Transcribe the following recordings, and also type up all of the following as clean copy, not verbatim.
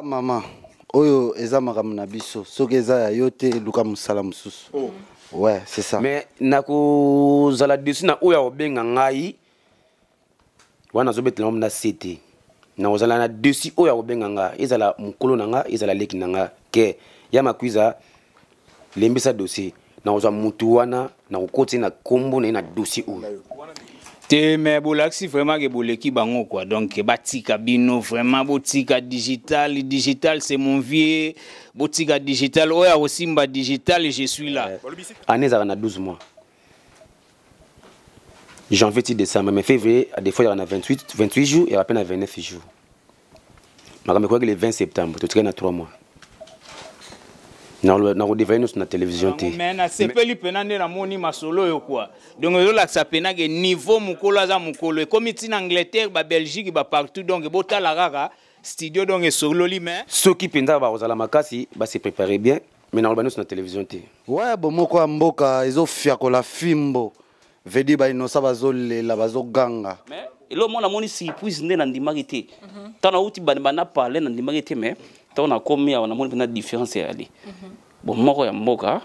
Ah maman, oyo eza makambo na biso, soki eza ya yo te luka musala mususu. Ouais, c'est ça. Mais nako zala dessus na oya obenga ngai. Wana zobetela na CT. Na ozala na dessus oya obenga nga, ezala mukolo na nga, ezala leki na nga ke ya makwiza lembisa dossier. Na oza mutu wana na okoti na kombo na dossier oyo. Te mais bolaxi vraiment que boleki bango quoi. Donc batika bino vraiment botika digital c'est mon vieux botika digital oya osimba digital et je suis là. Année ça na 12 mois. Janvier décembre mais février des fois il y en a 28 jours et à peine à 29 jours. Mais je crois que le 20 septembre tu traînes à 3 mois. Na redévailler sur la télévision té. Mais na sepeli penande na moni masolo yo quoi. Donc yo la ça pena que niveau mukolo za mukolo comme ici en Angleterre ba Belgique ba partout donc bota la rara studio donc solo li mais ceux qui penda ba ozala makasi ba se préparer bien mais na redévailler sur la télévision té. Ouais, bon moko mboka ezo fiakola fimbo. Vedi ba inosa bazolela bazoganga. Mais elo mona moni surprise ndé na ndimaki té. Tana uti bana parler na ndimaki té mais on a commis on a montré une différence ali. Bon moko ya mboka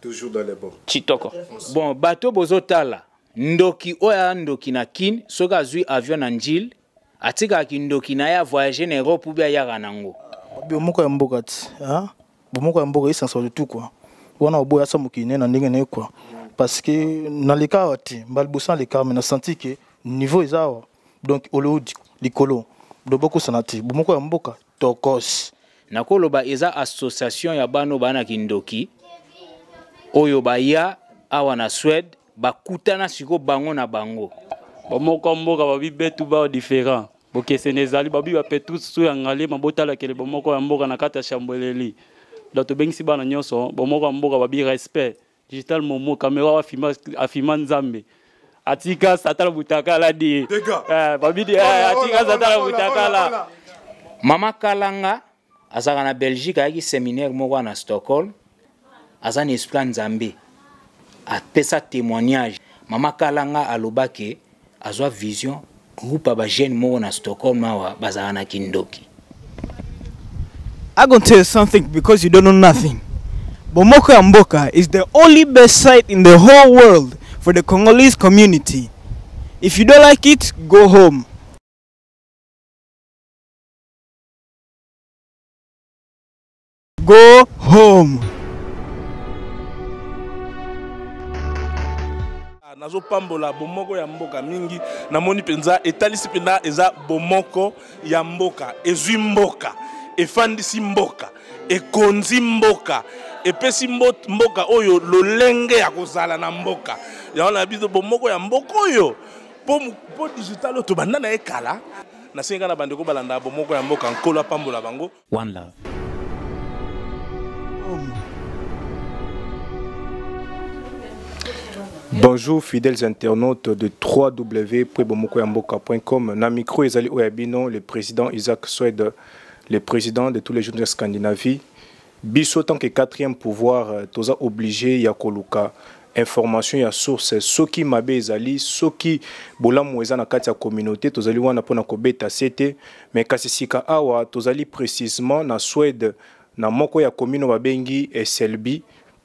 toujours dans les bons. Chitoko. Bon bateau bozotala ndoki oya ndoki na kin soka zui avion na njil atika ki ndoki na ya voyager na Europe ou bien ya ranango. Bon moko ya mboka ti, hein? Bon moko ya mboka essentiel tout quoi. Wana oboya sa mokine na ndenge ne quoi. Parce que dans les cas ti balbusan les cas mais na senti que niveau ezao donc olo likolo do beaucoup sanati. Bon moko ya mboka tokos nakoloba eza association ya bano bana kindoki oyo baya awa na Suède bakutana siko bango na bango bomoko mboka babi betu ba différent bokese nezali babi ba petu su ya ngale mabota la kele bomoko ya mboka na kata chambeleli dato bengisi bana nyonso bomoko mboka babi respect digital momo caméra afima nzambe atika satala butaka la di babi atika satala butaka la. Mama Kalanga azaka na Belgique ayaki séminaire moko na Stockholm azani esprit nzambe apesa témoignage. Mama Kalanga alobake azwa vision groupe ba jeune moko na Stockholm awa bazaka na kindoki. I'm going to tell you something because you don't know nothing. Bomoko ya Mboka is the only best site in the whole world for the Congolese community. If you don't like it, go home. Go home. Nazo pambola bomoko ya mboka mingi namoni penza etalisi pena eza bomoko ya mboka ezwi mboka efandisi mboka ekonzi mboka epesi mboka oyo lolenge ya kozala na mboka yaona biso bomoko ya mboka oyo po digital to banda na ekala na senga na bandeko balanda bomoko ya mboka nkolo pambola bango. One love. Bonjour fidèles internautes de www.bomokoyamboka.com. Na micro ezali oyabino le président Isaac Swed, le président de tous les jeunes de Scandinavie. Biso tant que quatrième pouvoir toza obligé ya koluka information ya source soki mabe ezali soki bolamu eza na kati ya communauté tozali wana pona kobeta sete mais kasi sika awa tozali précisément na Swed na moko ya commune babengi SLB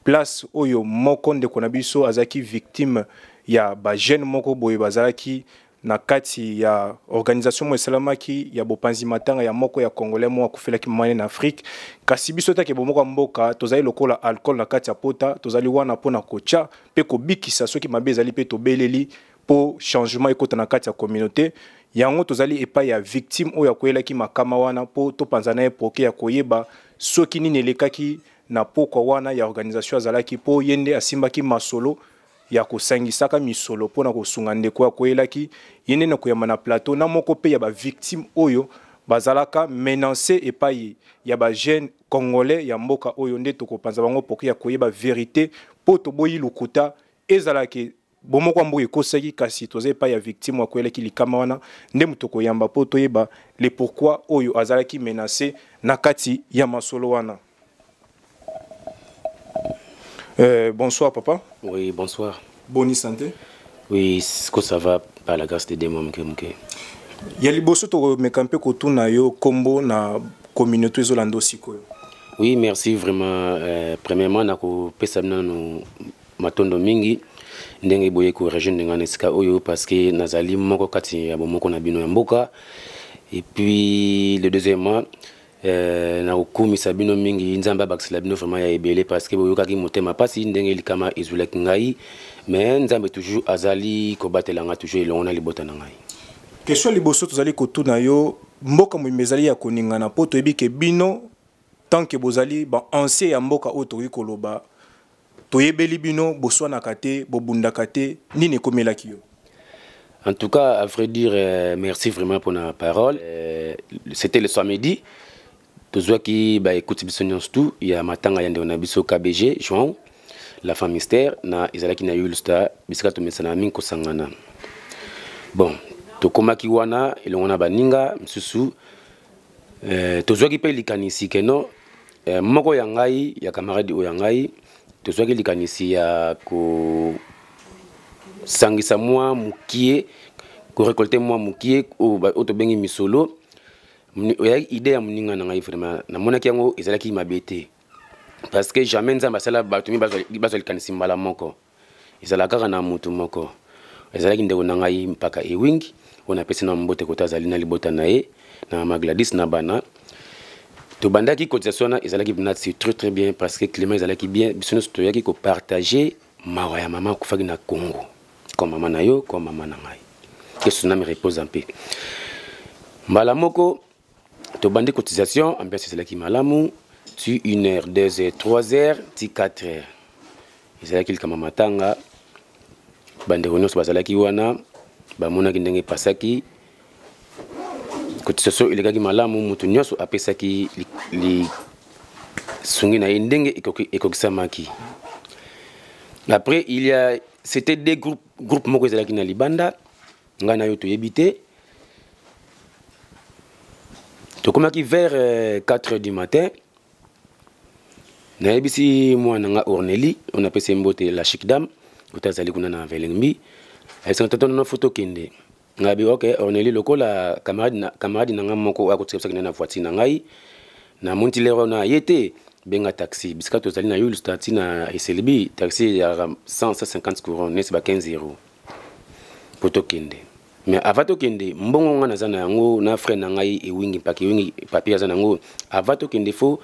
place oyo moko ndeko na biso azaki victime ya ba jeune moko boye bazalaki na kati ya organisation mo esalamaki ya bopanzi matanga ya moko ya congolais mo akufelaki mane na Afrique kasi biso take bomoko mboka tozali lokola alcool na kati ya pota tozali wana pona kocha pe ko bikisa soki mabe ezali pe to beleli po changement ekota na kati ya communauté yango tozali epa ya victime oyo akoyelaki makama wana po to panzana epoke ya koyeba soki nini elekaki na pokwa wana ya organisation azalaki po yende asimbaki masolo ya kosangisaka misolo pona kosunga ndeko akoyelaki yende na koyamba na plateau na moko pe ya ba victime oyo bazalaka menacé epai ya ba jeune congolais ya mboka oyo nde tokopanza bango poki ya koyeba vérité po toboyi lukuta ezalaki bomoko mboka ekosaki kasi toza epai ya victime akoyelaki likama wana nde muto koyamba po toyeba le pourquoi oyo azalaki menacé na kati ya masolo wana. Bonsoir papa. Oui, bonsoir. Bonne santé. Oui, ça va par la grâce de Dieu. Ya liboso to mekampe kotuna yo kombo na communauté ezolanda sikoyo. Oui, merci vraiment. Premièrement, nako pesa bino matondo mingi ndenge boye ko région ndenge nesika oyo parce que nazali moko kati ya bomoko na bino ya mboka. Et puis le deuxièmement, nako kumisa bino mingi nzamba bakisela bino vraiment ya ebele parce que boyo kaki motema pasi ndenge likama ezulaki ngai mais nzambe toujours azali ko batelanga toujours elongo na libota na ngai. Question liboso tozali kotuna yo mboka mwimezali ya koningana po toyebi ke bino tant que bozali ba ancien ya mboka oyo toyi koloba toyebeli bino boswanaka te bobundaka te nini ekomelaki yo. En tout cas, à vrai dire, merci vraiment pour la parole. C'était le samedi. Tous ceux qui écoutent tout, il y a matanga yande on a biso KBG, João, la femme mystère, na izalaki na yulsta, biskato mesana minko sangana. Bon, to komaki wana, ilongona baninga, msusu. Tous ceux qui payent likanisi keno, moko yangai, ya camarade o yangai, tous ceux qui likanisi ya ko sangisa moi mukie ko récolter moi mukie o to bengi misolo idée ya muninga na ngai vraiment na monaki yango ezalaki mabete parce que jamais nzamba sala batumi bazali kanisi mbala moko ezala kaka na mutu moko ezalaki ndeko na ngai mpaka ewingi ona pesa na mbote kota zali na libota na ye na magladis na bana to bandaki cotisation na ezalaki bina c'est très bien parce que Clément ezalaki bien biso to yaki ko partager mawa ya mama kufaki na Congo. Comme maman na yo, comme maman na ngai. Que son âme repose en paix. Malamoko, to bandi cotisation, en c'est là qui malamu, tu 1 heure, 2 heures, 3 heures, tu 4 heures. C'est là qu'il kama matanga, bande renos basala ki wana, ba mona ki ndenge pasaki. Cotisation il gaki malamu mutu nyoso apesa ki li sungi na ndenge ekokisamaki. Après il y a c'était des groupes moko ezalaki na libanda ngana yo to yebité to komaki vers 4 h du matin na yebisi mwana nga Orneli on appelle ça mbote la chic dame utazali kuna na Velengbi ayesa tatono na photo kende ngabi OK Orneli lokola camarade na nga moko akotseka na voiture na ngai na montilero na yete benga taxi bisika tozali na yul stati na SLB taxi ya 150 couronnes nesi ba 15 euros poto kende mais avato kende mbongo nga nazana yango na frère na ngai ewingi paki ewingi papier azana yango avato kende fo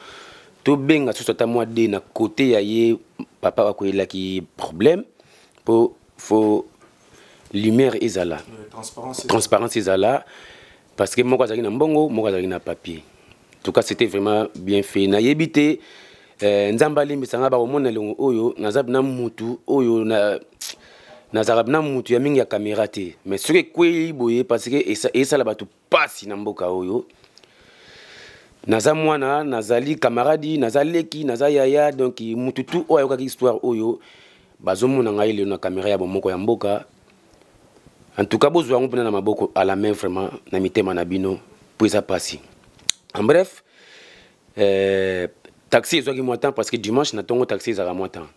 to benga so ta moi de na côté ya ye papa wa koyela ki problème po fo lumière ezala transparence ezala parce que moko azali na mbongo moko azali na papier. En tout cas, c'était vraiment bien fait. Na yebite nzamba limbisanga ba omona longo oyo nazab na mutu oyo na zarab na mutu ya mingi ya caméra te mais ce que kweli boye parce que esa la batu pasi na mboka oyo naza mwana nazali camarade nazaleki nazayaya donc mutu tout oyo ka histoire oyo bazomona ngai le na caméra ya bomoko ya mboka. En tout cas bozwa ngopena na maboko à la main vraiment na mitema na bino pour ça passer. En bref, taxi est qui m'attend parce que dimanche na tongo taxi est à m'attend.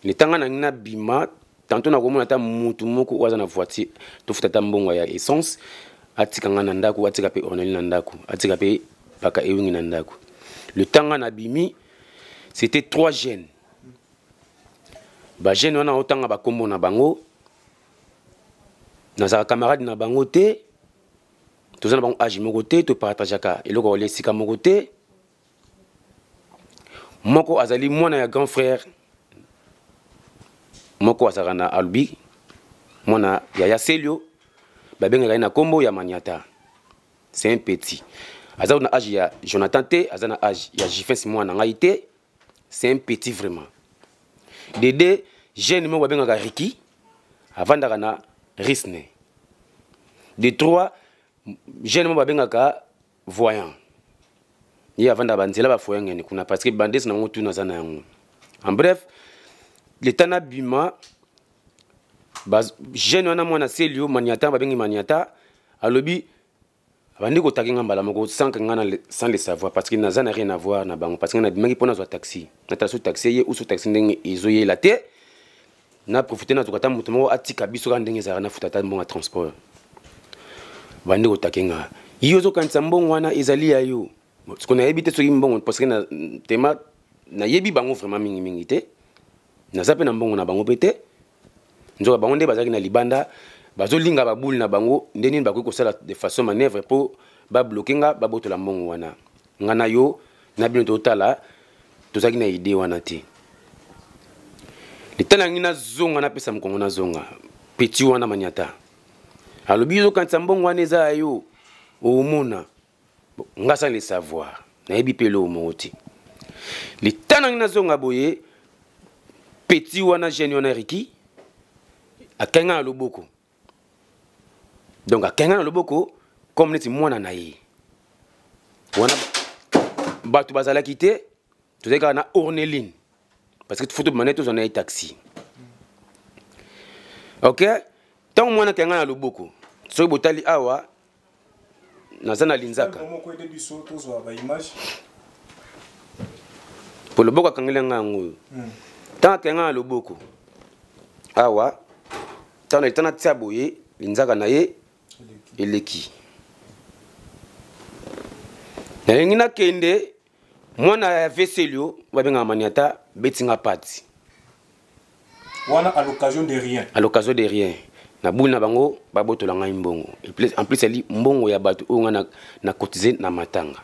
Le temps na bima, tantôt na gomo na mutu moko waza na voiture, to futata mbongo ya essence, atika nga nandaku, atika pe Orneli nandaku, atika pe paka ewingi nandaku. Le temps na bimi, c'était 3 jeunes. Ba jeunes wana otanga ba kombo na bango. Na za camarade na bango te. Tous les gens âgés mogoté, tu partages ka. Et le gars les sika mogoté. Moko azali mwana ya grand frère. Moko azarana albi. Mwana ya Yaselio. Babenga na kombo ya Maniata. C'est un petit. Azana na âge ya Jonathan T, azana âge ya Jifens mwana ngaité. C'est un petit vraiment. Dédé jeune mo babenga ka Riki. Avanda na Risne. De 3 jeune mo babengaka voyant ye avanda banzela ba foyanga ni kuna parce que bandes na ngotu na zana yango. En bref le tana bima baz jeune wana mwana Selio Maniata babengi Maniata alobi abandi ko takinga mbala moko sans le savoir parce que na zana rien à voir na bango parce que na bimangi pona zo taxi na taso taxi ye ou so taxi ndenge ezoye la te na profiter na zokata mutu mo atika biso ka ndenge za na futata mbonga transport bande ko takenga yozo kanisa mbongo wana ezali ya yo ce qu'on a évité ce qui mbongo parce que na tema na yebi bango vraiment mingi te na zape na mbongo na bango pete nzoka bango nde bazaki na libanda bazolinga babuli na bango ndeni bakoki kosala de façon manœuvre pour ba bloquer nga ba botola mbongo wana ngana yo na bino totala tozaki na idée wana te litana ngina zonga na pesa mkongo na zonga petit wana Maniata alobi yo kanisa mbongo wana eza yo omona ngasa le savoir na yebi pelo moti litana ngina zonga boye petit wana jeune wana Riki akenga loboko donc akenga loboko comme neti mwana na ye wana batu bazalaki te tozeka na Orneline parce que photo manette on a un taxi OK tant mwana kenga na loboko so botali awa nazana linzaka pour le boko kangela ngango tant kenga na loboko awa tant na tana tiaboye linzaka na ye eleki na ngina kende mwana ya veselio babenga Maniata betinga pati wana à l'occasion de rien na buna bango babotola ngai mbongo en plus ali mbongo ya bato o ngana na cotiser na matanga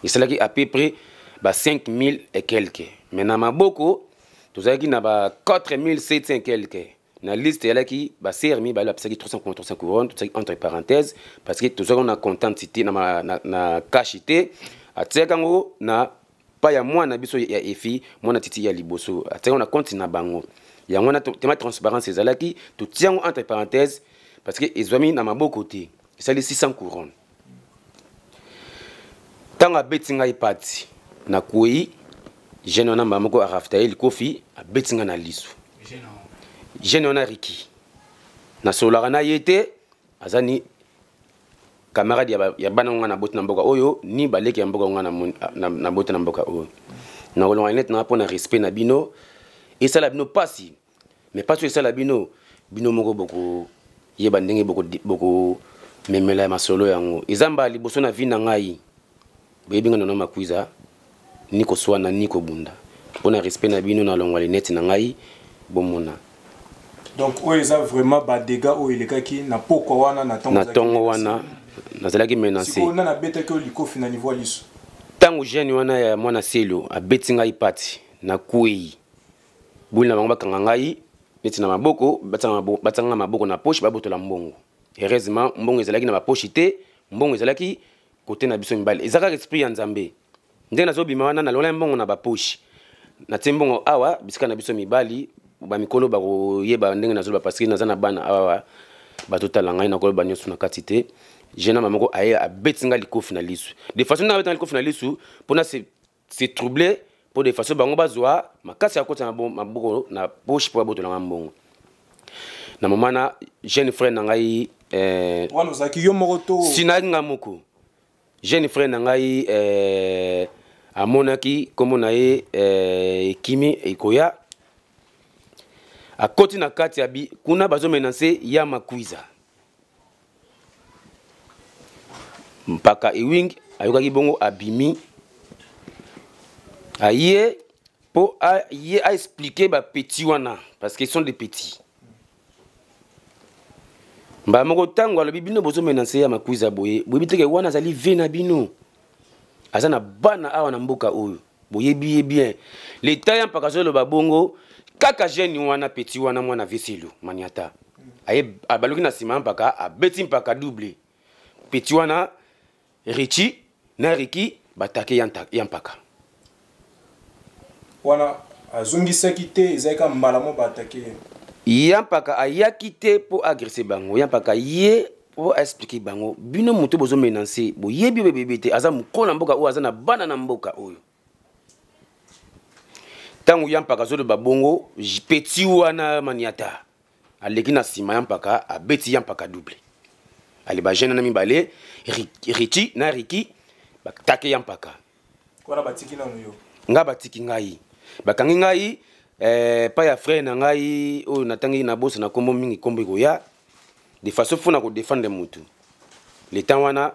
isalaki à peu près ba 5000 et quelques mais na maboko tozaki na ba 4700 et quelques na liste yalaki ba sermi ba la psaki 300 couronnes tout entre parenthèses parce que tozaki na contentité na cachité atseka ngo na pa ya mwana biso ya efi mwana titi ya liboso atseka na compte na bango ya mwana tema transparence ezalaki tout tient entre parenthèses parce que ezwami na maboko te c'est les 600 couronnes tanga betinga ipati na kuyi jeune wana mamoko a Raphaël Kofi a betinga na lisu jeune wana Riki na solaka na yete azani camarade ya bana ngana bota na mboka oyo ni baleki ya mboka ngana na bota na mboka oyo na kolonga net na pona respect na bino et ça la bino pasi mais pas tout ça la bino moko boko yeba ndenge boko memela masolo yango ezamba liboso na vina ngai bebinga na makwiza niko swana niko bunda pona respect na bino na longwa net na ngai bomona donc oyo eza vraiment ba dégâts oyo elekaki na poko wana na tongo wana nazalaki menacé siko na beta ko likofi na niveau liso tango jeune wana ya mwana selo abetinga ipati na kuyi buli na bango bakanga ngai neti na maboko batanga maboko na poche babotola mbongo heureusement mbongo ezalaki na ba poche te mbongo ezalaki côté na biso mibale ezaka esprit ya nzambe ndenge nazobima wana na lola mbongo na ba poche na tembongo awa bisika na biso mibali ba mikolo bakoyeba ndenge nazoba parce que nazana bana awa batotala ngai na koloba nyonso na kati te jeune mamoko aye abetinga likofi na lisu de façon na betinga likofi na lisu pona c'est troublé pour de façon bango bazwa makasi ya kota na maboko na poche pour botola ngambongo na momana jeune frère na ngai wana zaki yo moko to sinanga moko jeune frère na ngai amonaki komo na ye kimi ekoya akoti na kati ya bi kuna bazo menacer ya makwiza mpaka ewing ayokaki bongo abimi aye po aye a expliquer ba petit wana parce qu'ils sont des petits mba moko tango alobi bino bozo menacer ya makwiza boye boyebiteke wana azali ve na bino azana bana awa na mboka oyo boyebi bien l'état ya mpaka zolo babongo kaka jeune wana petit wana mwana veselo Maniata aye abaloki na sima mpaka abeti mpaka double petit wana Richi na Riki batake ya mpaka wana azongisaki te ezalaka mbala mo batake ya mpaka ayaki te po agresser bango ya mpaka ye po expliquer bango bino moto bozo menacer boyebi bebebe te aza mukona mboka oyo aza na bana na mboka oyo tango ya mpaka zolo babongo petit wana Maniata aleki na sima ya mpaka abeti ya mpaka double ali ba jeune na mibale Richi na Riki batake ya mpaka kwana batiki na yo nga batiki ngai bakangi ngai pa ya frère na ngai oyo natangi na bosa na kombo mingi kombo koya de façon fona ko défendre mutu le temps wana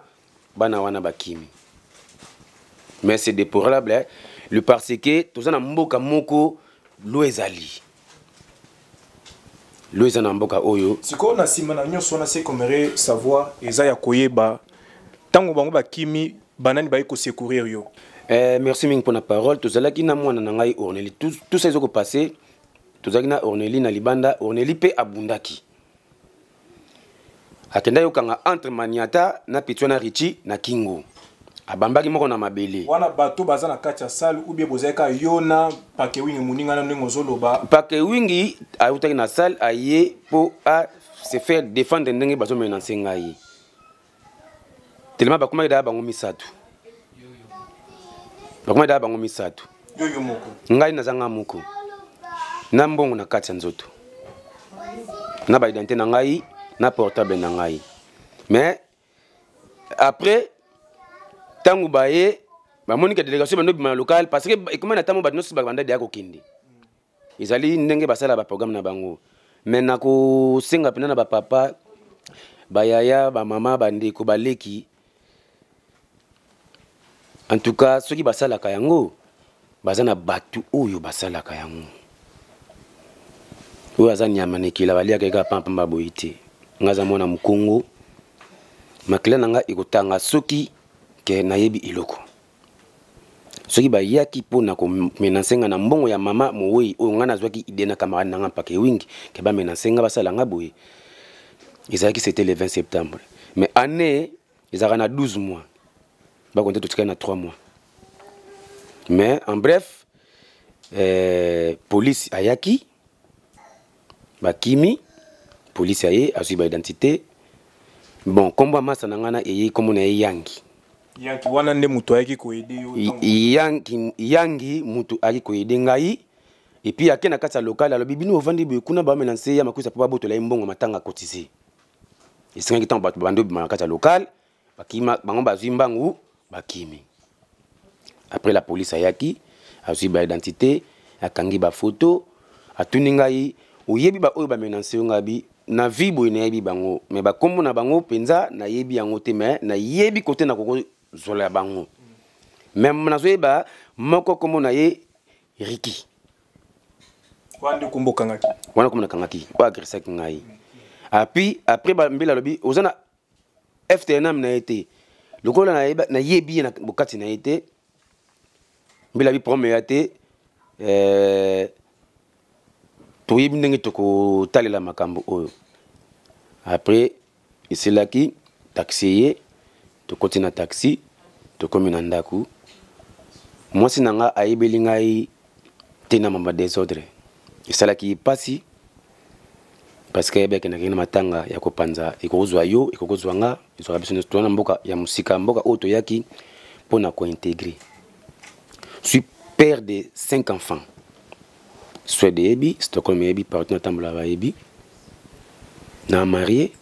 bana wana bakimi mais c'est déplorable hein. Le parce que toza na mboka moko lo ezali lo eza na mboka oyo siko na sima na nyonso na se komere savoir eza ya koyeba tango bango bakimi banani baye ko secourir yo. Merci mingi pour la parole. Tozalaki na mwana na ngai Orneli. Tout ça ezoko passé. Tozalaki na Orneli na libanda, Orneli pe abundaki. Akenda yokanga entre Maniata na Petwana Richi na Kingo. Abambaki moko na mabele. Wana bato baza na kati ya salle ou bien bozeka yona pake wingi muninga na ndenge zoloba. Pake wingi ayutaki na salle aye po a se faire défendre ndenge bazo menancer ngai. Tellement bakuma da bango misatu. Bakuma da bango misatu. Yo moko. Ngai nazanga moko. Na mbongo na kati ya nzoto. Na ba identité na ngai, na portable na ngai. Mais après tangu baye ba monika délégation ba nobi local parce que comment na tamu ba nosi ba banda de akokindi. Izali ndenge basala ba programme na bango. Mais nako senga pena na ba papa ba yaya ba mama ba ndeko ba leki. En tout cas, ceux qui basala kayango bazana batu oyo basala kayango. Oyo azani yamanekila balia keka pamba boyite. Ngaza mona mukongo. Makila nanga ikotanga soki ke nayebi iloko. Soki ba yaki po na ko menansenga na mbongo ya mama moyi oyo ngana zwaki idena camarade nanga pake wingi ke ba menansenga basala nga boye. Izaki c'était le 20 septembre. Mais année izaka na 12 mois. Ba konte totika na 3 mois. Mais en bref police ayaki bakimi police aye azui ba identité. Bon kombo masa nangana eye komo na yangi. Yangi wana nde mutu ayaki ko aider yo. Yangi mutu ayaki ko aider ngai. Et puis akena kata local alobi bino ovandi be kuna ba menancer ya makusa pa boto la mbongo matanga cotiser. Isinga kitambo ba bando bi kata local bakima bango bazui mbangu bakimi. Après la police ayaki azui ba identité akangi ba photo atuni ngai oyebi ba oyo ba menancer ngabi na vibo ina yebi bango mais ba kombo na bango penza na yebi yango te mais na yebi côté na koko zola bango même na zoeba moko kombo na ye Riki wande kombo kangaki wana kombo na kangaki wa agressa ngai après ba mbela lobi ozana FTNM na été lokola na yebi na bokati na été mbela bi premier ate toyebi ndenge toko talela makambo oyo. Après iselaki taxier to continue na taxi to komi na ndaku mwasi nanga ayebeli ngai tena mamba désordre iselaki pasi parce que yebeke na kina matanga ya kopanza ikozwa yo ikozwa nga izo biso tona mboka ya musika mboka oto yaki pona ko intégrer. Je suis père de 5 enfants. Soit de Ebi, Stockholm Ebi, partout dans le Ebi. Na marié,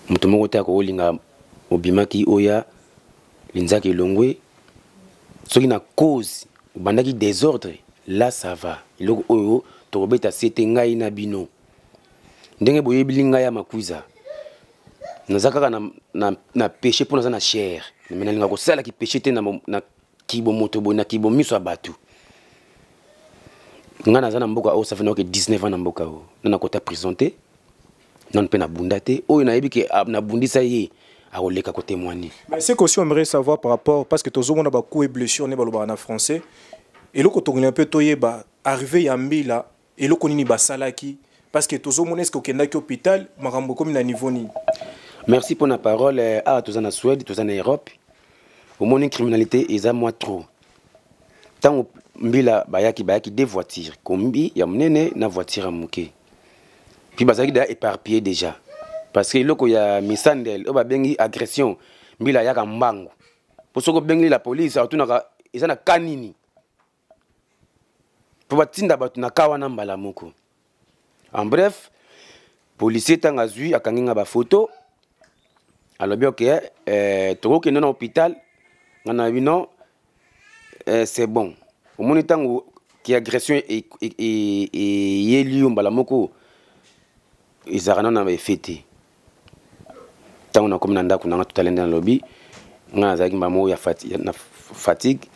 mutumo ta ko linga obimaki oya linzaki longwe. Soki na cause bandaki désordre, là ça va. Iloko oyo to robeta sete ngai na bino. Ndenge boyebi linga ya makuiza. Nazaka na péché pour na chair. Mais linga ko sala ki péché te na kibo moto bo na kibo miso abatu. Ngana zana mboka o ça fait que 19 ans na mboka o na kota présenté non pe na bundate o na yebi ke na bundisa ye a oleka ko témoigner. Mais c'est qu'aussi on aimerait savoir par rapport parce que tozo mona ba coup et blessure ne baloba na français et loko tongina un peu toyeba arrivé ya mbila et loko nini ba salaki parce que tozo mona est-ce que okenda ki hôpital makambo comme na niveau ni. Merci pour la parole à tous en Suède tous en Europe au monde criminalité eza moi trop tant mbila bayaki des voitures kombi ya munene na voiture amuke puis bazaki da éparpillé déjà parce que loko ya misandel o ba bengi agression mbila yaka mbangu posoko bengi la police atunaka ezana kanini po batinda batu na kawa na mbala moko. En bref policier tanga zui akanginga ba photo alobi ok toko kende na hôpital ngana bino c'est bon. Au moment où qui agression et yelium balamoko ils arana na fêté tant on a comme nanda kuna tout alenda lobby ngana zaki mamo ya fati na fatigue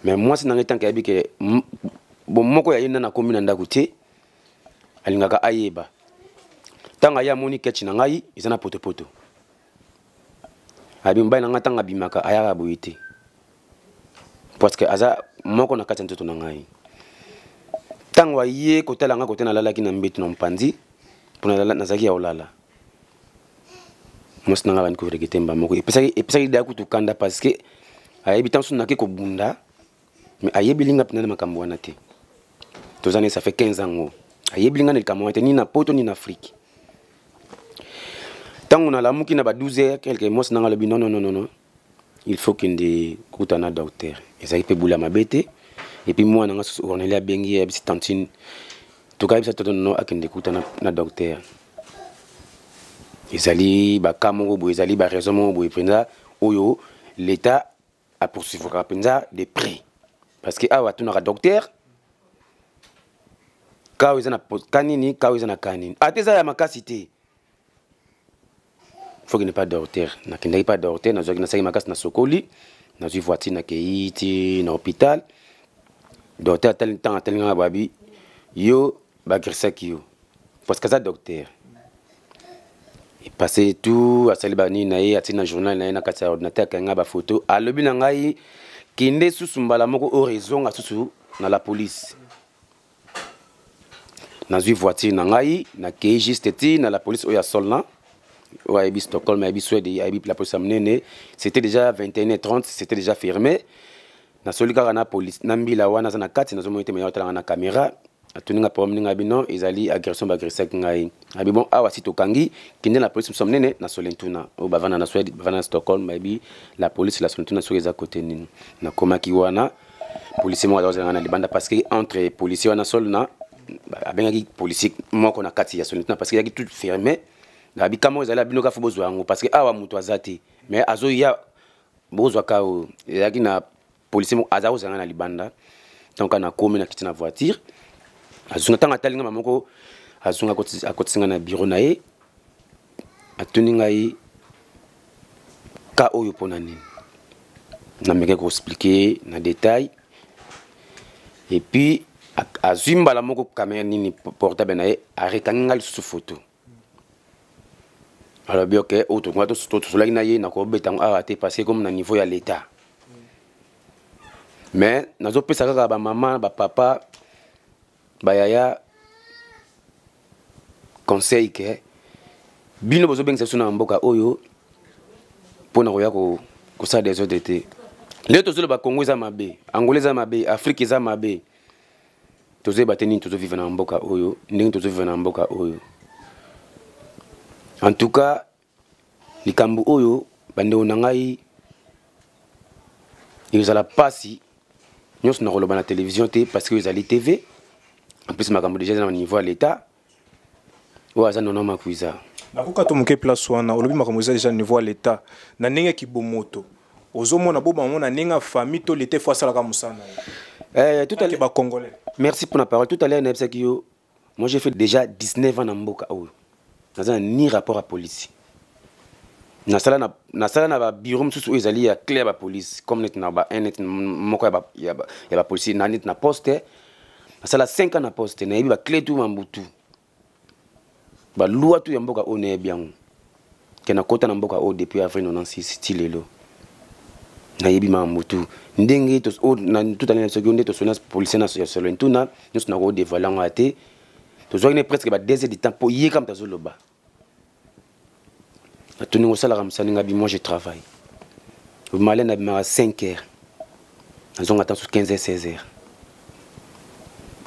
mais moi c'est dans tant que que bon moko ya yena na komi na ndako te alingaka ayeba tanga ya moni ketchi na ngai izana potopoto abi mbai na nga tanga bimaka ayaka boyite parce que aza moko na kati ntoto na ngai tanga ye kotala nga kotena lalaki na mbetu na mpanzi pona na zaki ya olala moi c'est nga ban ko regete mba moko epesaki da kutukanda parce que ayebi tanso na ke ko bunda mais ayebi linga pena makambo wana te tozane ça fait 15 ans ayebi linga ne kamwa te ni na poto ni na Afrique tango na lamuki na ba 12h quelques mois na ngalobi non il faut qu'il de kutana docteur ezaki pe bula mabete et puis moi na Ornelia bengi ya bisi tantine to ka bisa toto no akende kutana na docteur ezali ba kamo bo ezali ba raison mo bo penza oyo l'état a poursuivre penza de près parce que awa tunaka docteur ka wezana kanini ka wezana kanini ateza ya makasi te faut qu'il n'y ait pas docteur na kindai pas docteur na zaki na saki makasi na sokoli na zui voiture na keiti na hôpital docteur tel temps tel nga babi yo ba grisaki yo parce que ça docteur il passait tout à salibani na ye atina journal na na kati ordinateur kanga ba photo alobi na ngai kinde susu mbala moko o raison a susu na la police na zui voiture na ngai na kei juste ti na la police o ya solna ouais, Stockholm, la police c'était déjà 21h30, c'était déjà fermé. Na soli ka na police, nambi la wana na kati na zomo ite meya tala na caméra, atuninga problème nga bino, ezali agression ba agresser ngai. Abi bon awa sito kangi, kinde la police msomnene na solentuna. O bavana na Suède, bavana Stockholm, maybe la police la solentuna sur eza côté nini. Na komaki wana policier mo aza na libanda parce que entre policier wana solna abengaki policier moko na kati ya solentuna parce que yaki tout fermé. Na bikamo ezala binoka fo bozwa ngo parce que awa mutu azati mais azo ya bozwa ka o yaki na police mo aza ozanga na libanda donc na komi na kiti na voiture azunga tanga talinga mamoko azunga akotinga na bureau na ye atuninga yi ka oyo pona nini na meke ko expliquer na détail et puis azimba la moko caméra nini portable na ye arekanga lisusu photo. Alors bien que autre moi tout cela qui na ko betan arrêté passer comme na niveau ya l'état mais nazo pesa kaka ba maman ba papa ba yaya conseil que bino bozo benga sona mboka oyo pona ko ya ko sa des autres été les tous ba Congo za mabe Angolais za mabe Afrique za mabe toze bateni tozo vivre na mboka oyo ndenge tozo vivre na mboka oyo. En tout cas, les Kambu Oyo, bande onangai, ils ont la passe. Nous sommes dans la télévision parce qu'ils ont la TV. En plus, ma déjà au niveau de l'État. Ou à ça, non, ma cuisa. Na kuka to muke place wana, olobi makamuza déjà niveau de l'État. Na nenga ki bomoto. Ozomo na boba mona nenga famille to l'été fois sala ka musana. Tout à l'heure congolais. Merci pour la parole. Tout à l'heure moi j'ai fait déjà 19 ans dans Mboka Oyo. Naza ni rapport à police. Na sala na ba bureau msusu ezali ya clé ba police comme net na ba net moko ya ba police na net na poste. Na sala 5 ans na poste na yebi ba clé tout mambutu. Ba loi tout ya mboka one bien. Ke na kota na mboka o depuis avril 96 style lelo. Na yebi mambutu. Ndenge to na tout à l'heure seconde to sona police na so solo ntuna nous na ko dévoiler ngate. Tu as presque 2 heures de temps pour y aller comme tu as loba. Moi je travaille. Je m'allais à 5 heures. Nous attend sur 15 h 16 heures.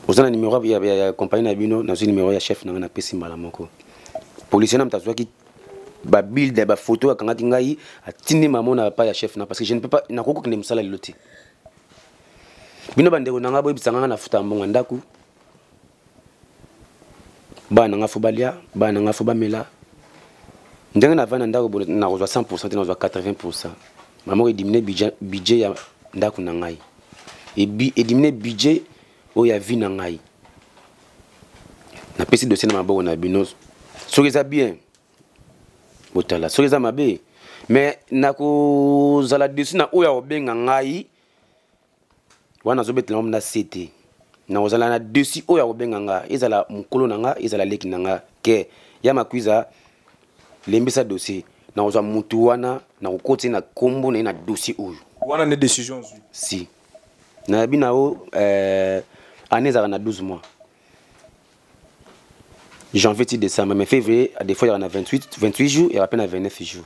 Vous avez un numéro de compagnie Nabino, dans un numéro de chef dans un PC Malamoko. Policier n'a pas qui ba build ba photo à Kangati Ngai à Tini Mamon n'a pas ya chef parce que je ne peux pas na koko que ne sala loti. Bino bande onanga boy bisanga na futa mbonga ndaku. Bana nga fobalia bana nga fobamela ndenge na vana ndako na rozwa 100% te na rozwa 80%. Maman il diminue budget ya ndako na ngai et diminue budget o ya vie na ngai na pesi dossier na maboko na bino soki eza bien botala soki eza mabe mais na kozala dessus na oyo obenga ngai wana zobetela na CT na ozala na dossier oyo akobenga nga ezala mukolo na nga ezala leki na nga ke ya makwiza lembisa dossier na ozwa mutu wana na kokoti na kombo na dossier oyo wana ne décision si na binao année ezala na 12 mois janvier ti décembre mais février à des fois il y en a 28 jours et à peine à 29 jours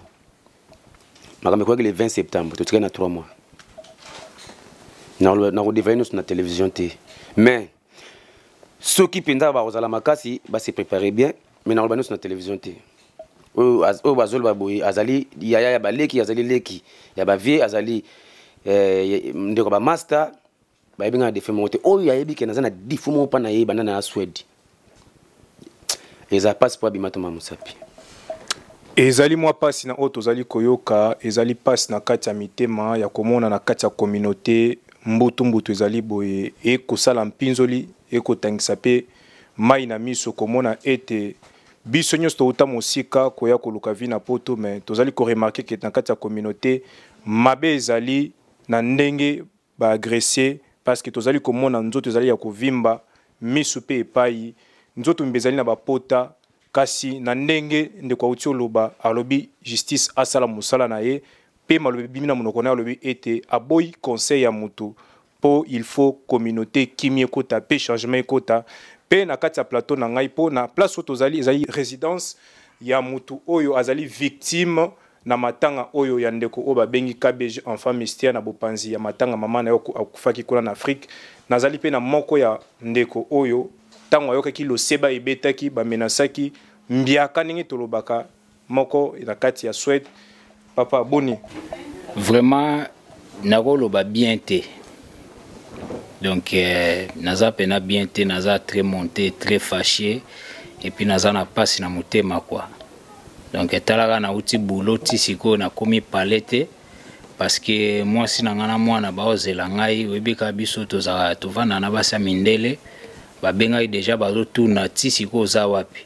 makambe kwa le 20 septembre tu traînes à 3 mois na redévoiler sur la télévision té mais ceux qui pendant ba ozala makasi ba se préparer bien mais na redévoiler sur la télévision té o bazol ba boy azali ya ba leki azali leki ya ba vie azali ndeko ba master ba ebinga défumo té o ya yebi ke na défumo pa na ye bana na Sweden eza passe pour bimato mamusapi ezali mwa pasi na oto zali koyoka ezali pasi na kati ya mitema ya komona na kati ya communauté mbutu ezali boye ekosala mpinzoli ekotangisa pe mai na miso komona ete biso nyonso touta mosika koya koluka vi na poto mais tozali ko remarquer que na kati ya communauté mabe ezali na ndenge ba agresser parce que tozali komona nzoto ezali ya kovimba miso pe epai nzoto mbezali na bapota kasi na ndenge ndeko uti oloba alobi justice asala musala na ye pe malobi bimina monoko na alobi ete aboyi conseil ya mutu po il faut communauté kimi ekota pe changement ekota pe na kati ya plateau na ngai po na place oto zali ezali résidence ya mutu oyo azali victime na matanga oyo ya ndeko oyo babengi KBG enfant mystère na bopanzi ya matanga mama na yo akufaki kuna na Afrique nazali pe na moko ya ndeko oyo tango ayokaki loseba ebetaki bamenasaki mbiaka ndenge tolobaka moko na kati ya Suède papa boni vraiment nakoloba bien te donc naza pena bien te naza très monté très fâché et puis naza na pasi na motema quoi donc etalaka na uti boulot ti siko na komi palete parce que moi si nangana mwana baozela ngai webika biso tozaka tovanda na basa mindele babengai déjà bazotuna ti siko oza wapi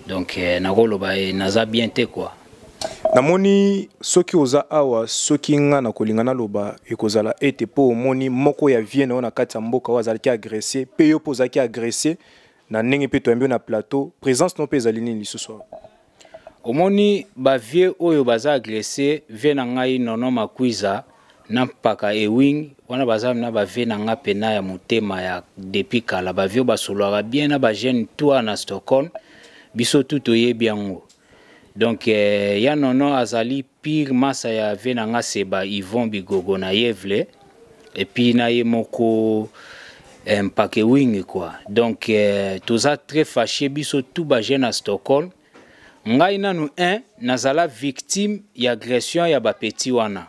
donc nakoloba naza bien te quoi namoni soki oza awa soki nga na kolingana loba ekozala ete po omoni moko ya vienne ona kati ya mboka wazalaki agressé pe yo pozaki agressé na ndenge pe toyambi na plateau présence no pe ezali nini lisusu omoni ba vie oyo baza agressé vie na ngai nono makwiza na mpaka ewing wana baza na ba vie na nga pena ya motema ya depuis kala ba vie basolwaka bien na ba jeune toi na Stockholm biso tout oyebi yango donc ya nono azali pire masa ya vie na nga seba Yvon Bigogo na Yevle et puis na ye moko mpaka ewing quoi donc toza très fâché biso tout ba jeune à Stockholm ngai nanu nazala victime ya agression ya ba petit wana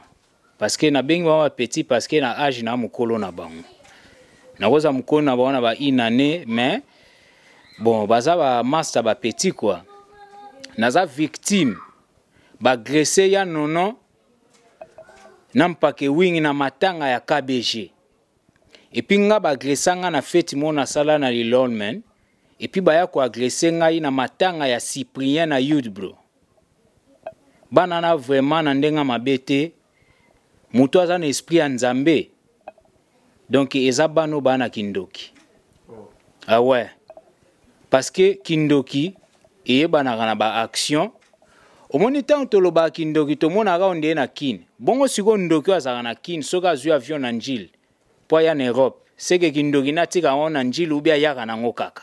parce que na bengi ba petit parce que na âge na mukolo na bango na koza mukolo na bana ba inane mais bon baza ba master ba petit quoi naza victime ba agresser ya nono na mpake wing na matanga ya KBG et puis nga ba agressanga na fête mona sala na Lilolmen et puis baya ko agresser ngai na matanga ya Cyprien na youth bro bana na vraiment na ndenga mabete mutu aza na esprit ya Nzambe donc eza bano bana kindoki ah ouais parce que kindoki eyebanaka na ba action omoni tant toloba kindoki tomonaka onde na kin bongo siko ndoki azaka na kin soka azwi avion na njil po ya na Europe seke kindoki natika ona njil ubia yaka na ngokaka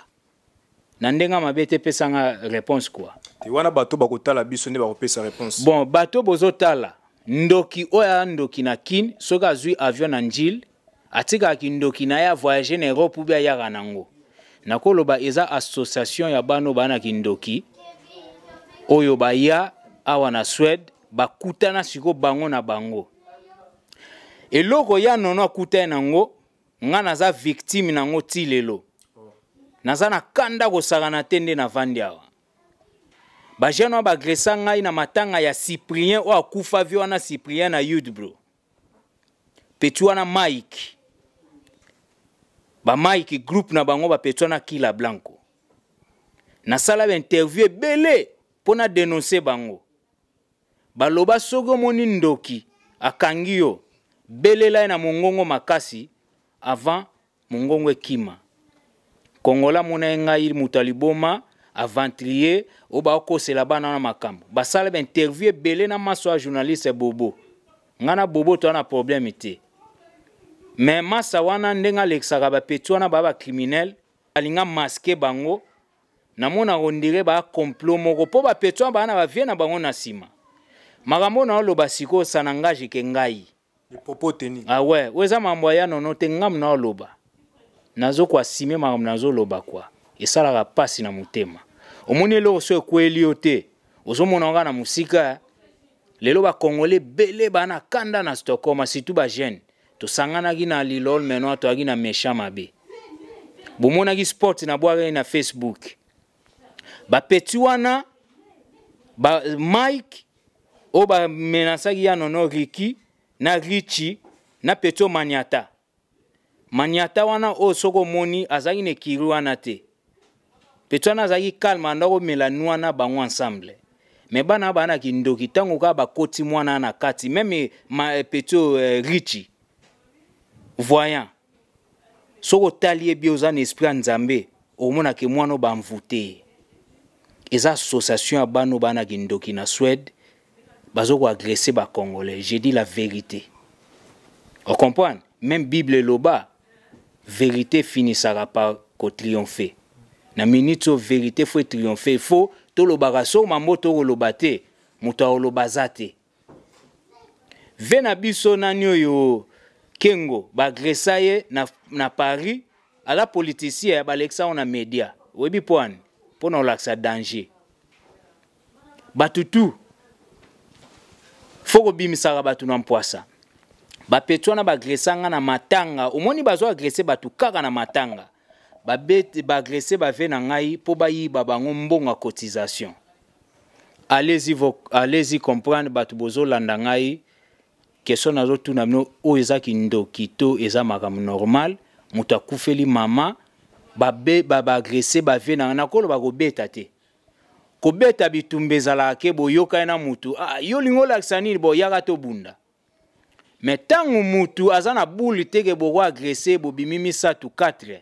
na ndenga mabete pesanga réponse quoi te wana bato bakotala biso nde bakopesa réponse bon bato bozotala ndoki oya ndoki na kin soka azwi avion na njil atika kindoki na ya voyager na Europe ubia yaka nango nakoloba eza association ya bano bana kindoki oyo baya awa na Suède bakutana siko bango na bango eloko ya nono akutana nango nga naza victime nango ti lelo naza na kanda kosakana te nde na vandi awa bajeno bagresa ngai na matanga ya Cyprien o akufa vi wana Cyprien na youth bro petu wana Mike ba Mike group na bango ba petu wana Kila Blanco na sala ba interview belé pona dénoncer bango baloba sogo moni ndoki akangi yo belela na mongongo makasi avant Mungongo Kima. Kongola mona ngai mutaliboma aventrier oba ko c'est là-bas na makambo. Basala interview belé na maso journaliste Bobo. Ngana Bobo to na problème été. Mais masa wana ndenga lexaka ba petwana baba criminel alinga masqué bango. Na mona ondire ba complot moko po ba petwa bana ba vie na bango na sima. Makambo na lo basiko sanangaje ke ngai. Les propos tenus. Ah ouais, weza mambo ya nono te ngam na loba. Nazo kwa sime makambo nazo loba kwa. Esala ka pasi na mutema. Omoni lo so kweli yote. Ozomona nga na musika. Lelo ba Congolais belé bana kanda na Stockholm surtout ba jeune. To sangana gi na lilol meno to agi na méchant mabe. Bomona gi sport na boire na Facebook. Ba petuana ba Mike o ba menasaki ya nono Ricky na Richi na peto Maniata. Maniata wana o soko moni azaki ne kiru wana te. Petuana azaki kalma ndako melanua na bango ensemble. Mais bana bana ki ndoki tango ka ba koti mwana na kati même peto Richi. Voyant soko talie bioza na esprit nzambe o mona ke mwana ba mvute. Eza association abano bana ki ndoki na Suède bazo agresser ba Congolais. J'ai dit la vérité. On comprend? Même Bible loba vérité finissera par triompher. Na minute vérité faut triompher. Il faut to loba so mamoto lobate muto lobazate. Vena biso na nyoyo Kengo ba agresser na Paris à la politicien ba Alexa on a média. Webi point pour non l'accès danger. Batutu faut bimisaka batu na mpoasa. Ba petwana ba agresanga na matanga. Omoni bazo agresser batu kaka na matanga. Ba bete ba agresser ba ve na ngai po ba yiba bango mbonga cotisation. Allez-y comprendre batu bozo landa ngai. Question nazo tuna mino o ezaki ndoki to eza makambo normal. Mutu akufeli mama ba agresser ba ve na kolo ba ko beta te. Ko beta bitumbe zala ke boyoka na mutu yo lingo laksani bo yaga to bunda. Mais tangu mutu azana bouli teke bo agresser bo bimimi sa tu 4.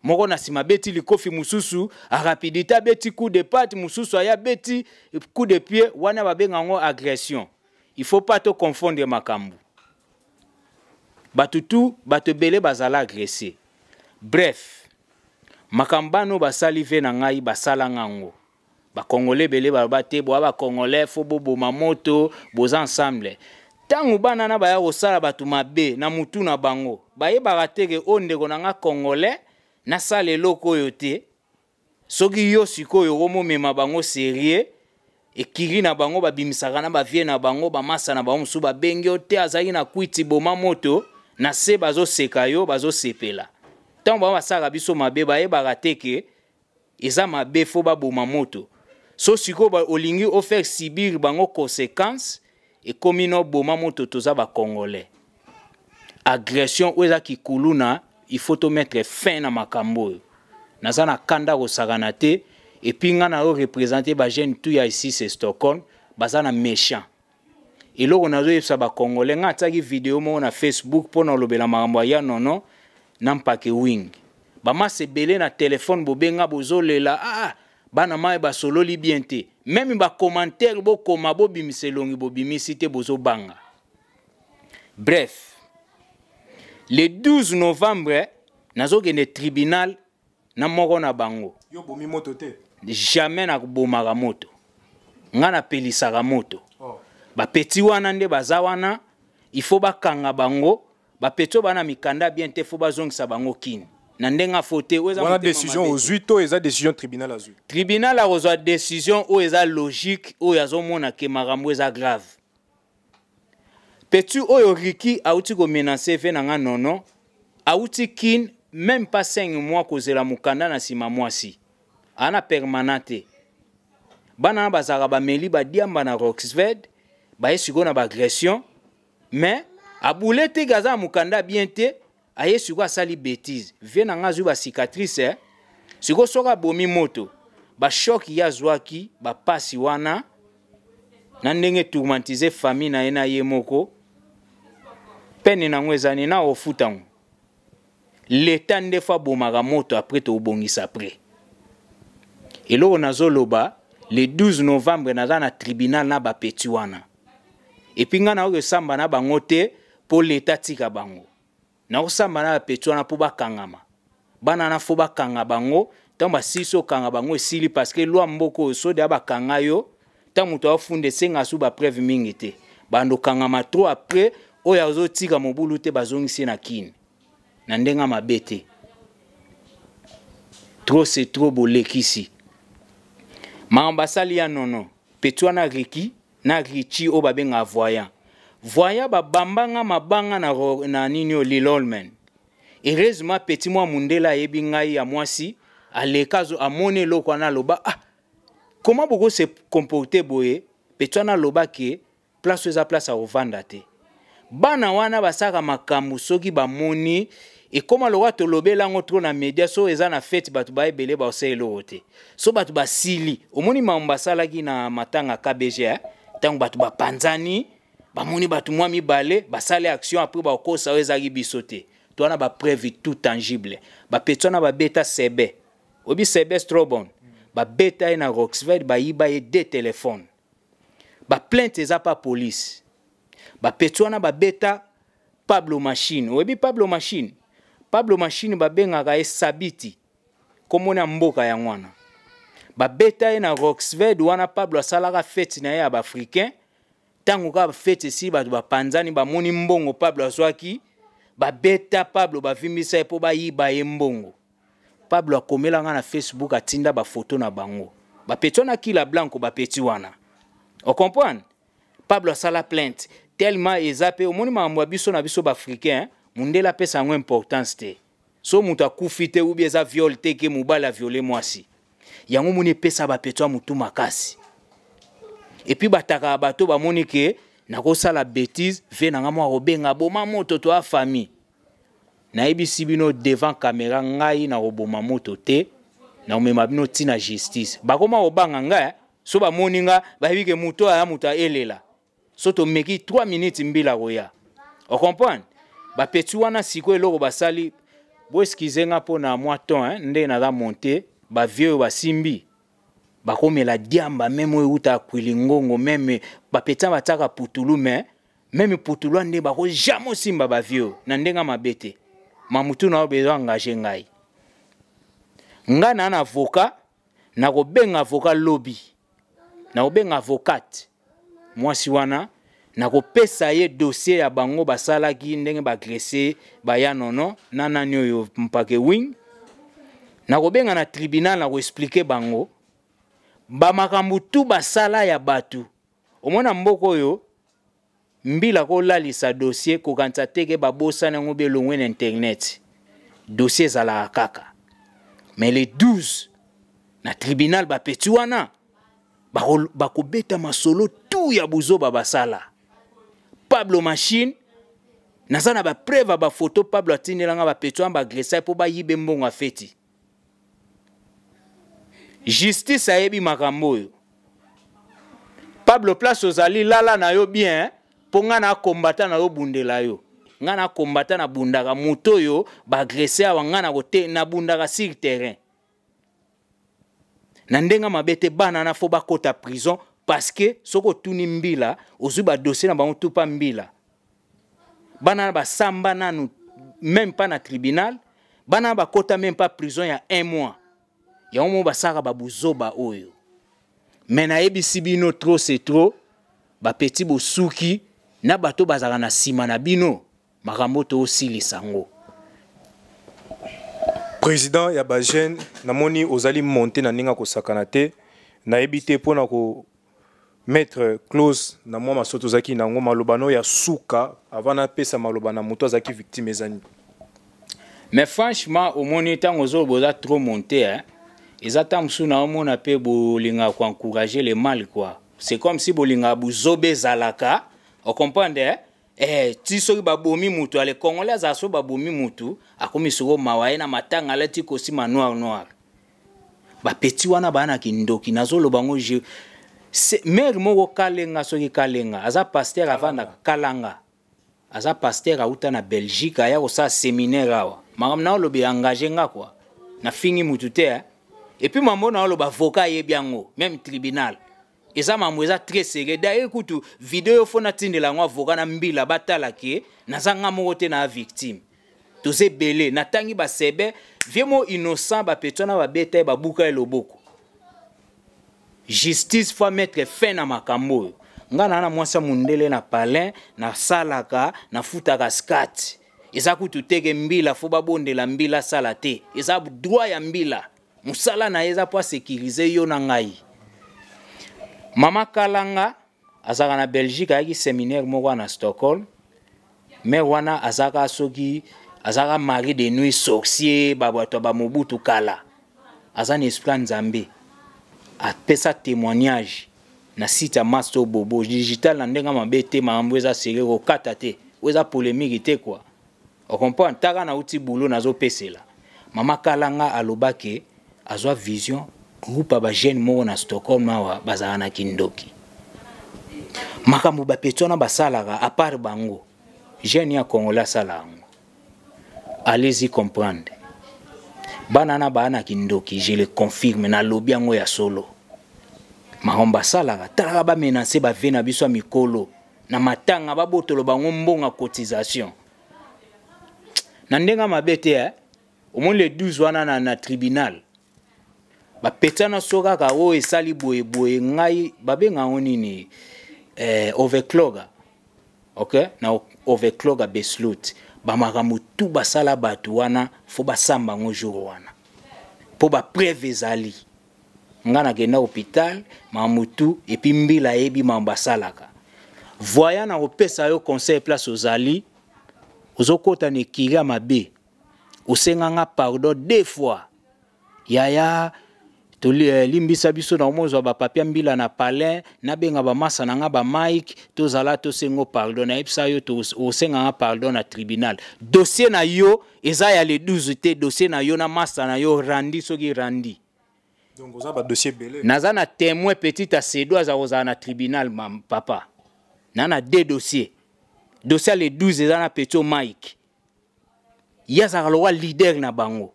Moko na sima beti likofi mususu a rapidité beti coup de patte mususu aya beti coup de pied wana babenga ngo agression. Il faut pas te confondre makambu. Batutu batebele bazala agresser. Bref, makambano basali ve na ngai basala ngango. Ba Congolais belé ba te bo ba Congolais fo bobo mamoto boza ensemble. Tangu bana na baya osala batu mabe na mutu na bango. Baye barateke ondeko na nga Congolais na sale loko yote. Soki yo sikoyo romo mema bango sérieux ekiri na bango babimisaka na ba vie na bango ba masa na bango musu ba bengi yote azali na kwiti boma moto na se bazo seka yo bazo sepela. Tangu ba saka biso mabe baye barateke eza mabe fo ba boma moto. So siko ba olingi ofer sibir bango conséquences et komino boma moto toza ba Congolais. Agression oza kikuluna, il faut te mettre fin na makambo. Nazana kanda ko saganate et puis ngana représenter ba jeune tout ya ici c'est Stockholm, bazana méchant. Et là on a zo ba Congolais ngataki vidéo mo na Facebook pour na lobela makambo ya nono nampake wing. Ba ma se belé na téléphone bobenga bozolela bana mai ba solo li bien te. Même ba commentaire bo koma bo bimiselongi bo bimisite bozo banga. Bref, le 12 novembre nazo gene tribunal na moko na bango. Yo bomi moto te. Jamais na bomaka moto. Ngana pelisaka moto. Ba peti wana nde baza wana, il faut bakanga bango, ba peto bana mikanda bien te faut bazongisa bango kini. Na ndenga fote oza wana décision aux 8 to eza décision tribunal azui. Tribunal a reçoit décision o eza logique o yazo mona ke makambo eza grave. Petu oyo Ricky auti ko menacer ve nanga nono, auti kin même pas 5 mois kozela mukanda na sima mwasi. Ana permanente. Bana bazaka ba meli ba diamba na Roxved, ba esiko na ba agression, mais abulete gaza mukanda bien te. Aye siko asali bêtise vie na nga zwi ba cicatrice siko soka bomi moto ba choc ya zwaki ba pasi wana na ndenge tourmentiser famille na ena ye moko pene na ngwezani na ofutango l'état nde fa bomaka moto après to bongisa après. Et là on a zoloba le 12 novembre naza na tribunal na ba peti wana. Et puis nga na o samba na bango te pour l'état tika bango. Na o samba na ba peti wana pour ba kangama. Bana na fo ba kanga bango, tamba siso kanga bango esili parce que loi mboko so de ba kanga yo, tant muto afunde senga su ba preuve mingi te. Bando kangama trop après oya zo tika mobulu te bazongisi na kini. Na ndenga mabete. Trop c'est trop bolekisi. Mambasali ya nono, petwa na riki, na richi o babenga voyant. Voyant ba bambanga mabanga na nini o lilolmen. Heureusement petit moi mundela yebi ngai ya mwasi, alekazo amone loko na loba, ah, comment boko se comporter boye, petwa na loba ke, place eza place a ovanda te. Bana wana basaka makambu soki ba moni, et comment le roi te lobela ngotro na media so eza na fête batu ba ebele ba oselo ote. So batu ba sili, omoni mambasala ki na matanga KBG, tango batu ba panzani, ba moni batu mwa mibale, ba sale action après ba okosa ezaki bisote. Toana ba preuve tout tangible. Ba petona ba beta sebe. Obi sebe strobon. Ba beta na Roxville ba yiba ye deux téléphones. Ba plainte eza pa police. Ba petona ba beta Pablo Machine. Obi Pablo Machine. Pablo Machine ba benga ka sabiti. Komona mboka ya ngwana. Ba beta na Roxville wana Pablo salaka fête na ya ba africain. Tango ka fête si ba panzani ba moni mbongo Pablo azwaki. Ba beta Pablo ba vimbisa epo ba yiba mbongo. Pablo akomela nga na Facebook atinda ba photo na bango. Ba petona kila blanco ba peti wana. On comprend? Pablo sala plainte tellement ezapé au moni mambo biso na biso ba africain, mundela pesa ngo importance te. So muta kufite ou bien za viol te ke mubala violer mwasi. Yango moni pesa ba petwa mutu makasi. Et puis bataka bato ba moni ke na kosala bêtise ve na ngamo robenga boma moto to a famille na ebisi bino devant caméra ngai na roboma moto te na omema bino tina justice bakoma obanga ngai so ba moninga ba bike moto aya muta elela so to meki 3 minutes mbila roya on comprend ba petu wana siko eloko basali bo excuser po na moi ton nde na za monter ba vieux ba simbi bakomela diamba même uta kwilingongo même bapeta bataka putulu même putulu ande bako jamo simba ba vieux na ndenga mabete mamutu na obezo engagé ngai ngana na avocat na ko benga avocat lobby na ko benga avocate mwasi wana na ko pesa ye dossier ya bango basalaki ndenge ba agresser ba ya nono na nani oyo mpake wing na ko benga na tribunal na ko expliquer bango ba makambu tu basala ya batu omona mboko oyo mbila ko lalisa dossier ko kanta teke babosa na ngobe longwe na internet dossier zala kaka mais les 12 na tribunal ba peti wana ba ko beta masolo tu ya buzo ba basala Pablo Machine nazana ba preuve ba photo Pablo atinelanga ba peti wana ba agressa po ba yibe mbongo afeti. Justice a yebi makambo yo. Pablo place ozali lala na yo bien po nga na kombata na yo bundela yo. Nga na kombata na bundaka moto yo ba agresser wa nga na kote na bundaka sur terrain. Na ndenga mabete bana na fo ba kota prison parce que soko tuni mbila ozu ba dossier na bango tout pa mbila. Bana ba samba nanu même pas na tribunal, bana ba kota même pas prison ya 1 mois. Ya omo basaka babuzoba oyo. Mena ebisi bino trop c'est trop. Ba petit bosuki na bato bazaka na sima na bino. Makambo to osili sango. Président ya ba jeune namoni ozali monter na ninga ko sakana te na ebité pona ko mettre clause na mwa masoto zaki na ngoma lobano ya suka avant na pesa malobana moto zaki victime ezani. Mais franchement au moniteur ozo boza trop monter hein. Exactement sous na omona pe bolinga ko encourager les mal quoi. C'est comme si bolinga buzobe zalaka. On comprend ti soki babomi mutu ale congolais aso babomi mutu akomi soko mawaye na matanga lati kosi ma noir. Ba petit wana bana kindoki nazolo bango je mère moko kalenga soki kalenga aza pasteur avant na kalanga. Aza pasteur auta na Belgique aya ko sa séminaire awa. Maman na olobi engagé nga quoi. Na fingi mutute et puis maman na oloba avocat yebiango même tribunal. Et ça maman eza très sérieux. D'ailleurs écoute vidéo fona tindela ngo avocat na mbila batala ke na zanga mokote na victime. Toze belé na tangi ba sebe viemo innocent ba petona ba beta ba buka eloboko. Justice faut mettre fin na makambo. Nga na mwasa mundele na palin na salaka na futaka skat. Eza kututege mbila fo babondela mbila salate. Eza droit ya mbila. Musala na eza po sécuriser yo na ngai. Mama Kalanga azaka na Belgique ayaki séminaire moko na Stockholm. Mais wana azaka soki azaka mari de nuit sorcier babwato ba Mobutu kala. Azana esprit Nzambe. Apesa témoignage na site Master Bobo digital na ndenga mabete mambo eza sérieux ko katate. Oza polémique te quoi. On comprend taka na uti boulot nazo pesela. Mama Kalanga alobake azwa vision groupe ba jeune moko na Stockholm mawa bazana na kindoki. Makambo ba petona basalaka à part bango. Jeune ya Congolais salango. Allez-y comprendre. Banana bana kindoki, je le confirme na lobby yango ya solo. Mahomba salaka talaka ba menacer ba vena biso mikolo na matanga ba botolo bango mbonga cotisation. Na ndenga mabete au moins le 12 wana na tribunal. Ba petana soka ka o esali boye boye ngai babenga nini overclogger. OK? Na overclogger beslut. Ba makamu tout basala batu wana fo basamba ngo jour wana. Po ba preuve ezali. Ngana gena hôpital mamutu et puis mbila ebi mambasalaka. Voyant na opesa yo conseil place aux ali. Ozokota ne kiria mabe. Osenganga pardon 2 fois. Yaya toli limbisa biso na mozo ba papia mbila na palin na benga ba masa na nga ba Mike to zala to sengo pardon na ipsa yo to osenganga pardon na tribunal. Dossier na yo eza ya le 12 te dossier na yo na masa na yo randi soki randi. Donc oza ba dossier belé. Naza na témoin petit à Sedo aza na tribunal mam papa. Nana 2 dossiers. Dossier le 12 eza na petit Mike. Yaza le leader na bango.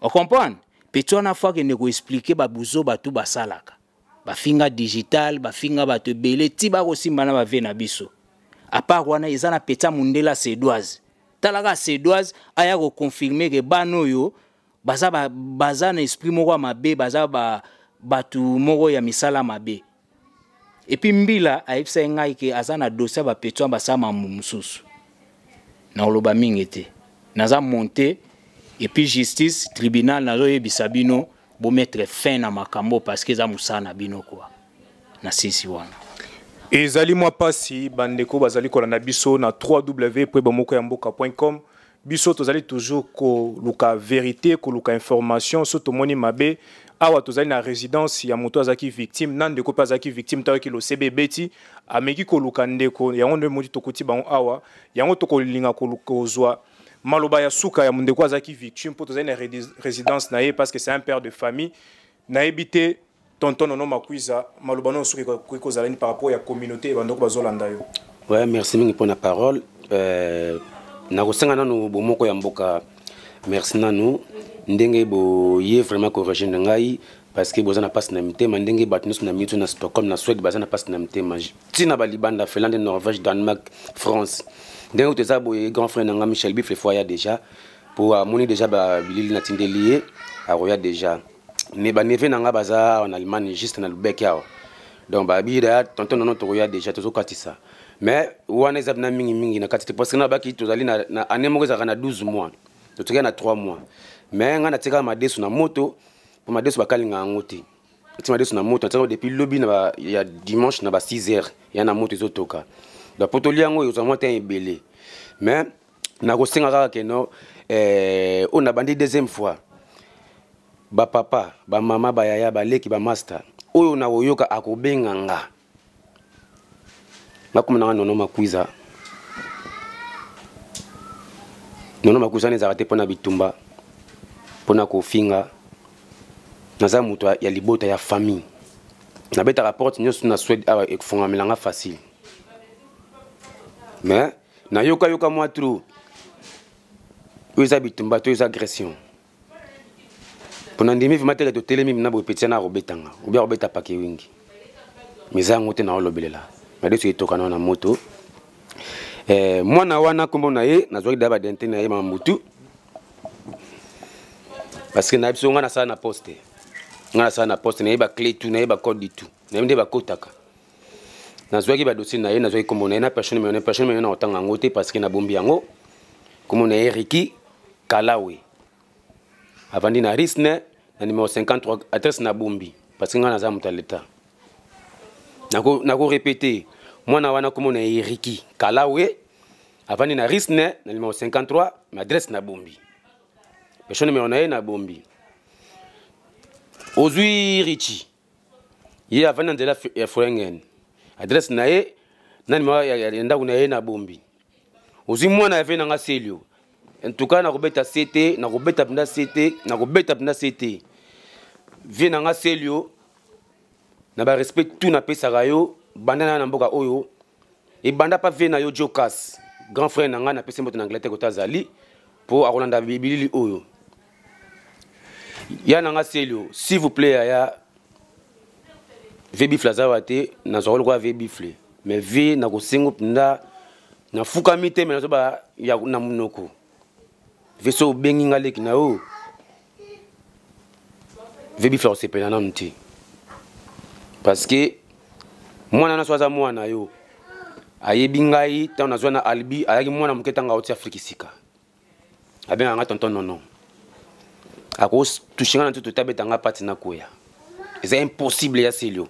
On comprend? Petit na fois que ne ko expliquer ba buzo batu basalaka. Ba finga digital, ba finga batu belé ti ba kosimba na ba vena biso. A part wana eza na petit mundela Sedoise. Talaka Sedoise aya ko confirmer que banoyo baza na esprit moko mabe baza batu moko ya misala mabe. Et puis mbila aipsa ngai ke azana dossier ba petwa basama mususu. Na oloba mingete. Naza monter et puis justice tribunal nazo yebisa bino bo mettre fin na makambo parce que za musana bino quoi. Na sisi wana. Ezali mwa pasi bandeko bazali kolanda biso na www.bomokoyamboka.com. Biso tozali toujours ko luka vérité ko luka information soto moni mabe awa tozali na résidence ya moto azaki victime nande ko azaki victime tawe ki lo CBBT ameki ko luka ndeko yango nde moti tokoti bango awa yango toko linga ko lukozwa maloba ya suka ya ndeko azaki victime po tozali na résidence na ye parce que c'est un père de famille na ebité tonton nono makuiza maloba no suka ko zalani par rapport ya communauté bandoko bazolanda yo. Ouais, merci mingi pour la parole. Na kosenga nanu bomoko ya mboka merci nanu ndenge bo ye vraiment corriger ngai parce que bozana passe na mitema ndenge batnus na mitu na Stockholm na Suède bazana passe na mitema tina balibanda Finlande Norvège Danemark France ndenge teza bo grand frère nanga Michel Bif le foyer déjà pour amoni déjà ba bilili na tindelier a roya déjà mais ba neve nanga baza en Allemagne juste na Lubeck yao donc ba bida tonton nono to roya déjà tozo katisa. Mais wana ezab na mingi na katite parce que na baki tozali na année moko ezaka na 12 mois totika na 3 mois mais nga na tika madesu na moto pour madesu bakalinga ngote tika madesu na moto tika depuis lobby na ya dimanche na ba 6h ya na moto ezotoka la potoli yango ezamwa te ebele mais na kosenga kaka keno on a bandi deuxième fois ba papa ba mama ba yaya ba leki ba master oyo na oyoka akobenga nga Nakuma nono makuiza. Nono makuiza ne zarate pona bitumba. Pona kofinga. Naza mutu ya libota ya famille. Na beta rapport nyosu na Suède awa efonga melanga facile. Mais na yoka moi trop. oza bitumba to oza agression pona ndimi vima tele to telemi na bo petit na robetanga ou bien robeta pake wingi mizango te na olobelela mais de toka na moto mwana wana kombo na ye na zwaki daba dente na ye mamutu parce que na biso ngana sa na poste na ye ba clé tout na ye ba code du tout na ye ba kotaka na zwaki ba dossier na ye na zwaki kombo na ye na personne mais na otanga ngote parce que na bombi yango kombo na ye Ricky Kalawe avandi na risne na numéro 53 adresse na bombi parce que ngana za muta l'état nako répéter mwana wana kombo na ye Ricky Kalawe avandi na risne na numéro 53 mais adresse na bombi personne mais on a na bombi ozui Richi ye avandi na la Forengen adresse na ye na numéro ya ndako na ye na bombi ozui mwana ave na nga Selio en tout cas na kobeta CT na kobeta penda CT vie na nga Selio na ba respect tout na pesa yo banda na mboka oyo e banda pa vie na yo Jokas grand frère na nga na pesa mbote na Angleterre ko tazali pour akolanda bibilili oyo ya na nga Selio s'il vous plaît ya vebi flazawate na zolo kwa vebi fle mais vie na ko singo penda na fukami te mais na ba ya na munoko veso bengi ngaleki na o vebi fle se pena na mti parce que mwana na swaza mwana yo ayebi ngai ta na zona albi ayaki mwana muketanga oti Afrique sika abenga nga tonton non ako touchinga na tout tabeta nga pati na koya c'est impossible ya Selio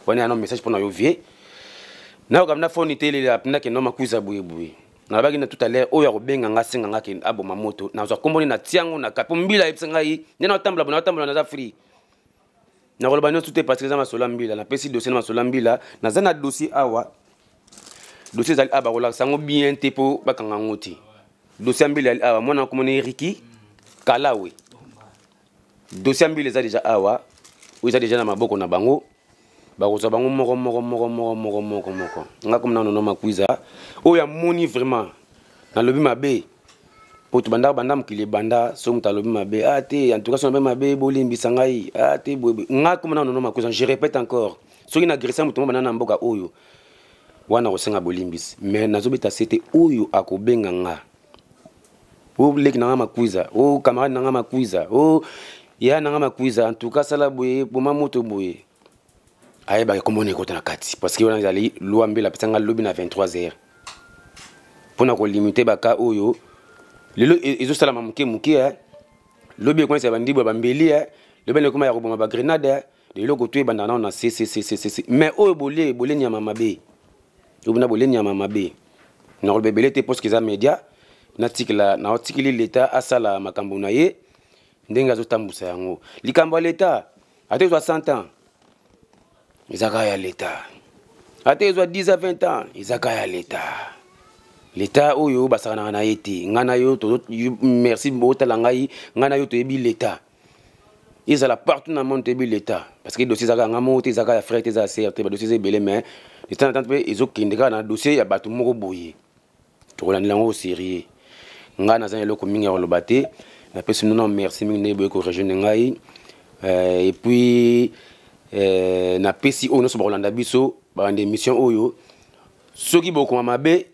wana un message pour na yo vie na ko na phone tele la pina ke no makuza buye na baki na tout à l'heure oyo robenga nga senga nga ke abo mamoto na zo komboni na tiango na kapo mbila ipsenga yi na tambla na za free na ko bano tout est parce que za masola mbila na pesi dossier na masola mbila na za na dossier awa dossier za aba kola sango bien te po bakanga ngoti dossier mbila awa mona ko moni Ricky Kalawe dossier mbila za déjà awa ou za déjà na maboko na bango bakoza bango moko nga comme na no makuiza o ya moni vraiment na lobi mabe poto banda mukile banda so muta lobi mabe en tout cas so mabe bolimbi sangai nga comme na no makuiza je répète encore so ina agressé muto banda na mboka oyo wana ko senga bolimbis mais nazobeta c'était oyo akobenga nga o leki na makuiza o camarade na makuiza o ya na makuiza en tout cas sala boye boma moto boye aye ba komone ko na kati parce que on a ali loi mbela petanga lobi na 23h pona ko limiter baka oyo lelo ezo sala mamuke lobi ko nse bandi ba mbeli lobi le koma ya roboma ba grenade lelo ko tué banda na c mais oyo bolé nyama mabe obuna bolé nyama mabe na ko bebele te parce que za média na article l'état asala makambo na ye ndenga zo tambusa yango likambo l'état ate 60 ans Izaka ya l'État. Ate zo 10 à 20 ans, Izaka ya l'État. L'État oyo basana na yeti, ngana yo to merci botala ngai, ngana yo to ebi l'État. Izala partout na monde ebi l'État parce que dossier zaka ngamo te zaka ya frère te za sœur te ba dossier belé mais de temps en temps pe ezo kindika na dossier ya batu moko boye. To la lango sérieux. Ngana za eloko mingi ya lobate, na pesi non merci mingi ne boye ko rejoindre ngai. Et puis na pesi ono so bolanda biso ba ndé mission oyo soki boko mabe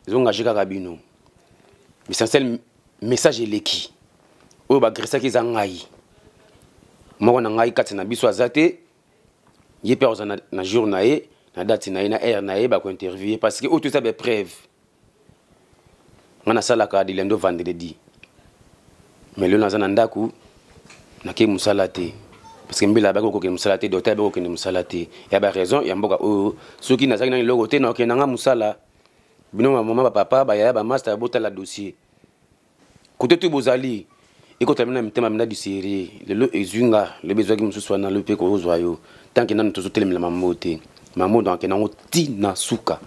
zonga jika kabino essentiel message eleki oyo ba gressa ki za ngai moko na ngai kati na biso azate ye pe ozana na jour na ye na date na ye na heure na ye ba ko interviewer parce que tout ça be preuve ngana sala ka di lendo vendredi mais le nazana ndaku na ke musalate parce que mbila bako ko musalate docteur bako ko musalate ya ba raison ya mboka o soki nazaki na logo te na ke nanga musala bino mama papa ba ya ba master bota la dossier côté tout bozali et ko tamina mitema mina du série le ezunga le besoin ki mususu na le pe ko ozwayo tant que nanu to telemela mamote mamodo donc na ti na suka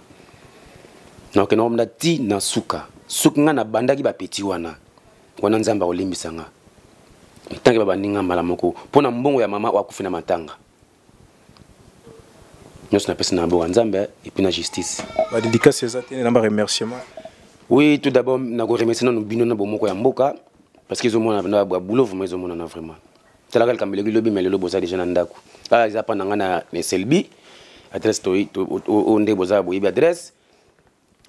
donc na ti na suka suka nga na bandaki ba petit wana nzamba olimbisanga tangi baba ninga mala moko pona mbongo ya mama wakufina matanga nyos na pesa na bo nzambe et puis na justice ba dédicace ezate na ba remerciement Oui, tout d'abord, je remercie nos binons na mboka parce qu'ils ont mon boulot vraiment. C'est là que le lobby mais le lobby déjà nandaku. Là ils apprennent na selbi adresse au ndé boza boyebi adresse.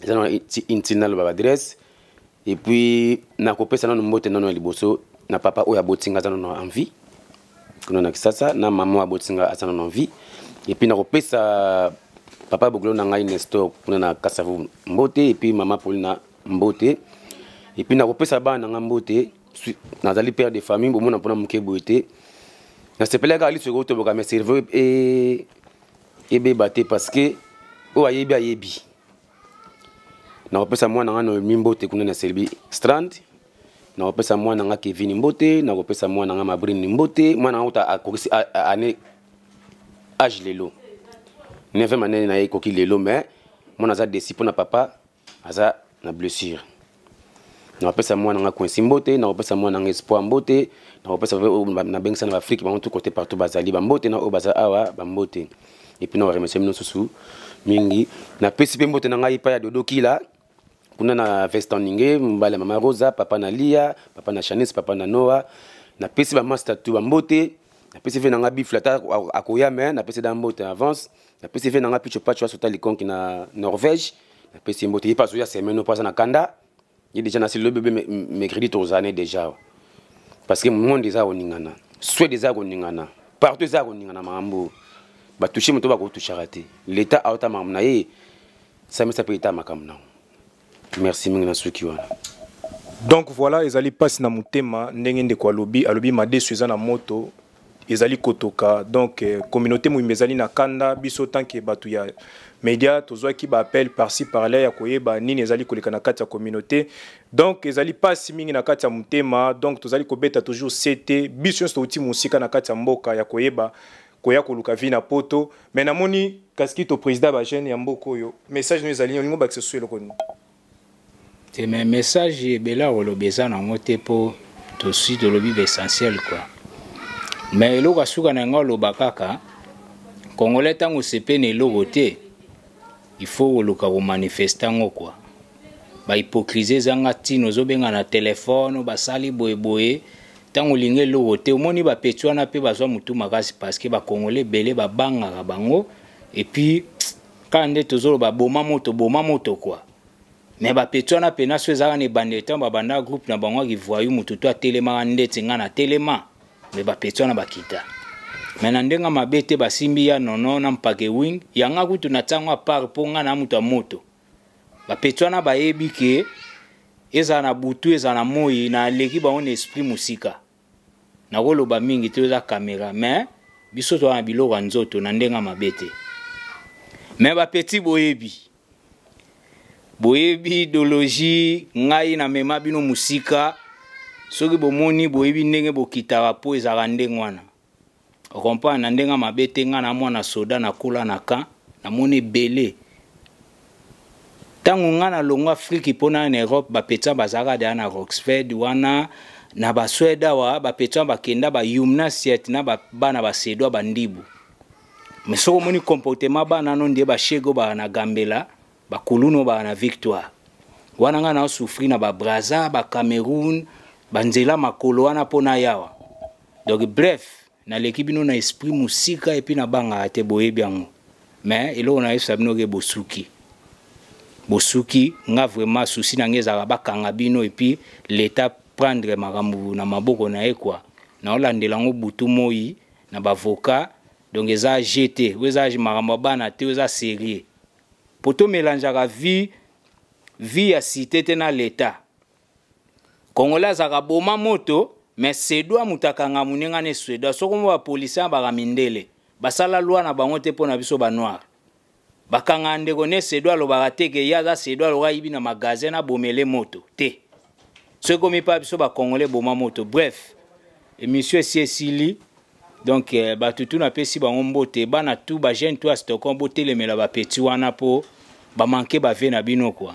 Ils ont intinal ba adresse et puis na kopesa na mbote na liboso na papa oya botinga za na envie. Kuna na kisasa na maman abotinga asana na envie et puis na kopesa papa boglo na ngai Nestor kuna na kasavu mbote et puis maman Paulina mbote et puis na kopesa ba na mbote nazali père de famille bomona pona muke boete na sepelaka ali se goto boka me serveur et bébé parce que o ayebi na kopesa mwana ngano mimbote kuna na selbi strand na kopesa mwana nga Kevin mbote na kopesa mwana nga Mabrini mbote mwana uta akokisi ane âge lelo 9e année na ekoki lelo mais mwana za desi pona papa aza na blessure na kopesa mwana nga Coinci mbote na kopesa mwana nga Espoir mbote na kopesa na bengisa na Afrique ba tout côté partout bazali ba mbote na o baza awa ba mbote et puis na remercier mino susu mingi na pesi mbote na ngai pa ya dodokila kuna na Vestaninge mbala mama Rosa papa na Lia papa na Shanice papa na Noah na pesi ba master tu ba mbote na pesi fe na nga biflata akoya mais na pesi da mbote avance na pesi fe na nga picho pacho sota likonki na Norvège na pesi mbote yi paso ya semaine pasa na kanda yi déjà na le bébé mercredi aux années déjà parce que monde déjà oningana soit déjà oningana partout déjà oningana mambo ba toucher moto ba ko toucher raté l'état a autant mamna ye ça me s'appelle état makamna. Merci mingi na suki wana. Donc voilà, ezali passe na mutema ndenge ndeko alobi made suza na moto ezali kotoka donc communauté mu ezali na kanda biso tanke batu ya média tozwa ki ba appel par-ci par-là ya koyeba nini ezali koleka na kati ya communauté donc ezali passe mingi na kati ya mutema donc tozali kobeta toujours CT biso sto uti musika na kati ya mboka ya koyeba koya koluka vi na poto mais namoni kaskito président ba jeune ya mboko yo message nous ezali olingo ba ksesu eloko ni. C'est mes messages bela olobeza na mote po to suite de lobi essentiel quoi. Mais eloko asuka na ngolo bakaka Congolais tango sepene eloko te il faut oluka ko manifester ngo quoi. Ba hypocrisie zanga tino zobenga na téléphone basali boyeboye tango linge eloko te omoni ba petwana pe bazwa mutu makasi parce que ba Congolais belé ba banga bango et puis quand nde tozolo ba boma moto quoi. Mais ba petwana pena swezaka ne bandeta ba banda groupe na bango ki voyu mutu to telema ndetse ngana telema mais ba petwana bakita. Mais nandenga mabete basimbi ya nono na mpake wing yanga kutu na tangwa par ponga na mutu moto. Ba petwana ba yebi ke eza na butu eza na moyi na leki ba on esprit musika. Na golo ba mingi te za caméra mais biso to na biloko nzoto nandenga mabete. Mais ba petit boyebi idéologie ngai na mema bino musika soki bomoni boyebi ndenge bokitaka po ezaka ndenge wana okompa na ndenga mabete nga na mwana soda na kola na ka na moni belé tango nga na longo Afrique pona na Europe ba petsa bazaka da na Roxford wana na ba Sweda wa ba petsa bakenda ba Yumna Siet na ba bana ba Sedwa bandibu mais soko moni comportement bana no ndie ba shego ba na Gambela ba Kuluno ba na Victoire wana nga na souffrir na ba Brazza ba Cameroun ba nzela makolo wana pona yawa donc bref na l'équipe nous na esprit musika et puis na banga ate boyebi yango mais elo na yesa bino ke bosuki nga vraiment souci na ngeza ba kanga bino et puis l'état prendre makambu na maboko na ekwa na olandela ngo butu moyi na ba avocat donc eza GT weza makambu bana te weza sérieux poto mélangeaka vie ya cité te na l'état Congolais zaka boma moto mais Sedwa mutakanga munenga ne Sedwa soko mo ba policier ba mindele basala loi na bango te pona biso ba noir bakanga ndeko ne Sedwa lo ba teke ya za Sedwa lo ibi na magasin na bomele moto te soko mi pa biso ba Congolais boma moto bref émission Cecily donc ba tutu na pesi bango mbote bana tout ba jeune toi Stockholm bote le mela ba petit wana po ba manquer ba ve na bino quoi.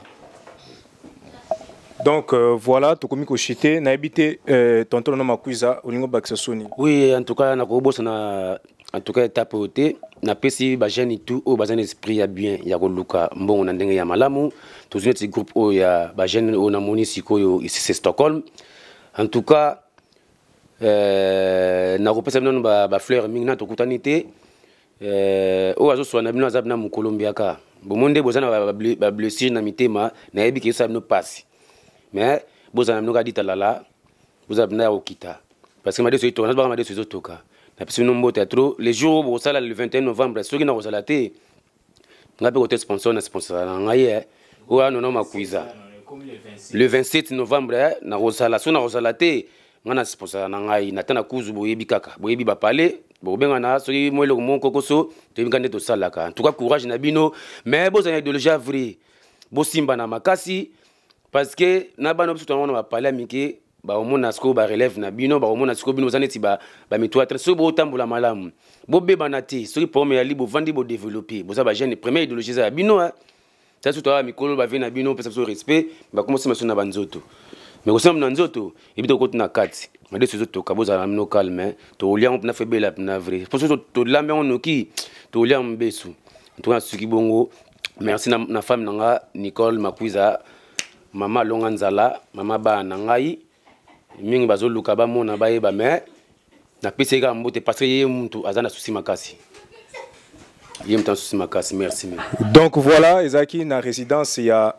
Donc voilà, tokomi ko chité na habité tonton na makuiza olingo baksa soni. Oui, en tout cas na ko bossa na en tout cas étape côté na pesi ba jeune tout au bazan esprit ya bien ya koluka mbongo na ndenge ya malamu tous notre groupe o ya ba jeune o na moni sikoyo ici c'est Stockholm en tout cas na repesa bino ba fleur mingi na tokutanité o azo so na bino azab na mu Colombia ka bomonde bozana ba blessure na mitema na yebi ke ça no passe mais bozana bino ka ditalala bozabna okita parce que ma deso to na ba ma deso toka na pesi no mbote trop les jours au sala le 21 novembre soki na kozala te ngape côté sponsor na sponsor na ngaye o ano na makuiza le 27 novembre na kozala so na kozala te ngana sponsor na ngai na tana kuzu boyebi kaka boyebi ba parler bobenga na soki moelo monko koso to ngande to salaka en tout cas courage na bino mais bozana idéologie vrai bo simba na makasi parce que na bano biso to na parler amike ba omona sko ba relève na bino ba omona sko bino zaneti ba mitwa très so bo tambola malamu bo beba na te soki problème ya libo vandi bo développer bo za ba jeune première idéologie za bino ça surtout ba mikolo ba vena bino pesa so respect ba commencer maso na banzoto mais ko sam na nzoto ebito ko na kati ma de so to kaboza na mino calme to lia on na febela na vrai pour so to lambe on noki to lia mbesu to na suki bongo merci na femme nanga Nicole Makuiza mama Longanzala mama ba na ngai mingi bazo luka ba mona ba yeba mais na pese ka mbote parce que yé muntu azana souci makasi yé muntu souci makasi merci. Donc voilà ezaki na résidence ya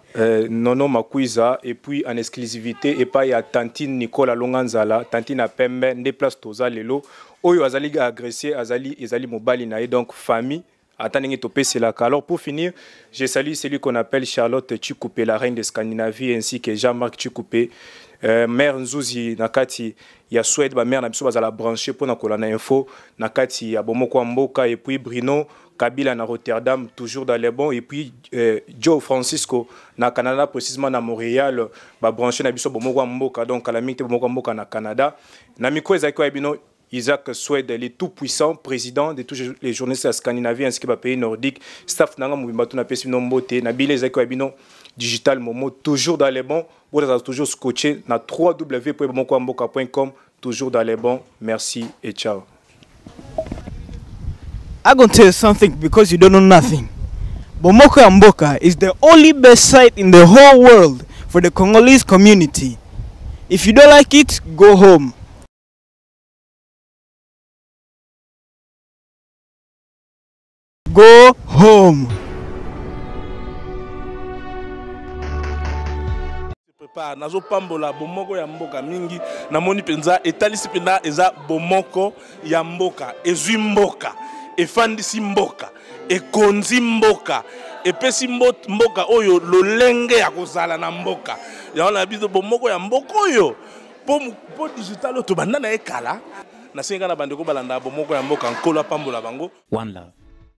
Nono Makuiza et puis en exclusivité et pas ya Tantine Nicolas Longanzala Tantine a pembe nde place toza lelo oyo azali agressé ezali mobali na donc famille. Attendez, alors pour finir, je salue celui qu'on appelle Charlotte Tchikoupé, la reine de Scandinavie, ainsi que Jean-Marc Tchikoupé, mère Nzouzi, Nakati, il y a Suède, ma mère n'a pas à la brancher pour na kolana info, Nakati, il y a Bomoko Mboka, et puis Bruno Kabila na Rotterdam, toujours dans les bons, et puis Joe Francisco, na Canada, précisément na Montréal, ba brancher na biso Bomoko Mboka, donc à la minute Bomoko Mboka na Canada, na Miko Ezako Abino. Isaac Suède, le tout-puissant président de tous les journalistes scandinaviens ainsi que les pays nordiques. Staff Nanga Moubimbatou na Pessi Nombote, Nabile Ezako Abino, Digital Momo, toujours dans les bons. Vous êtes toujours scotché na www.mokoamboka.com, toujours dans les bons. Merci et ciao. I'm going to tell you something because you don't know nothing. Bomoko Mboka is the only best site in the whole world for the Congolese community. If you don't like it, go home. Go home. Nazo pambola bomoko ya mboka mingi namoni penza etalisi penda eza bomoko ya mboka ezwi mboka efandisi mboka ekonzi mboka epesi mboka oyo lolenge ya kozala na mboka yaona biso bomoko ya mboka oyo po digital to banda na ekala na senga na bandeko balanda bomoko ya mboka nkolo pambola bango. One love.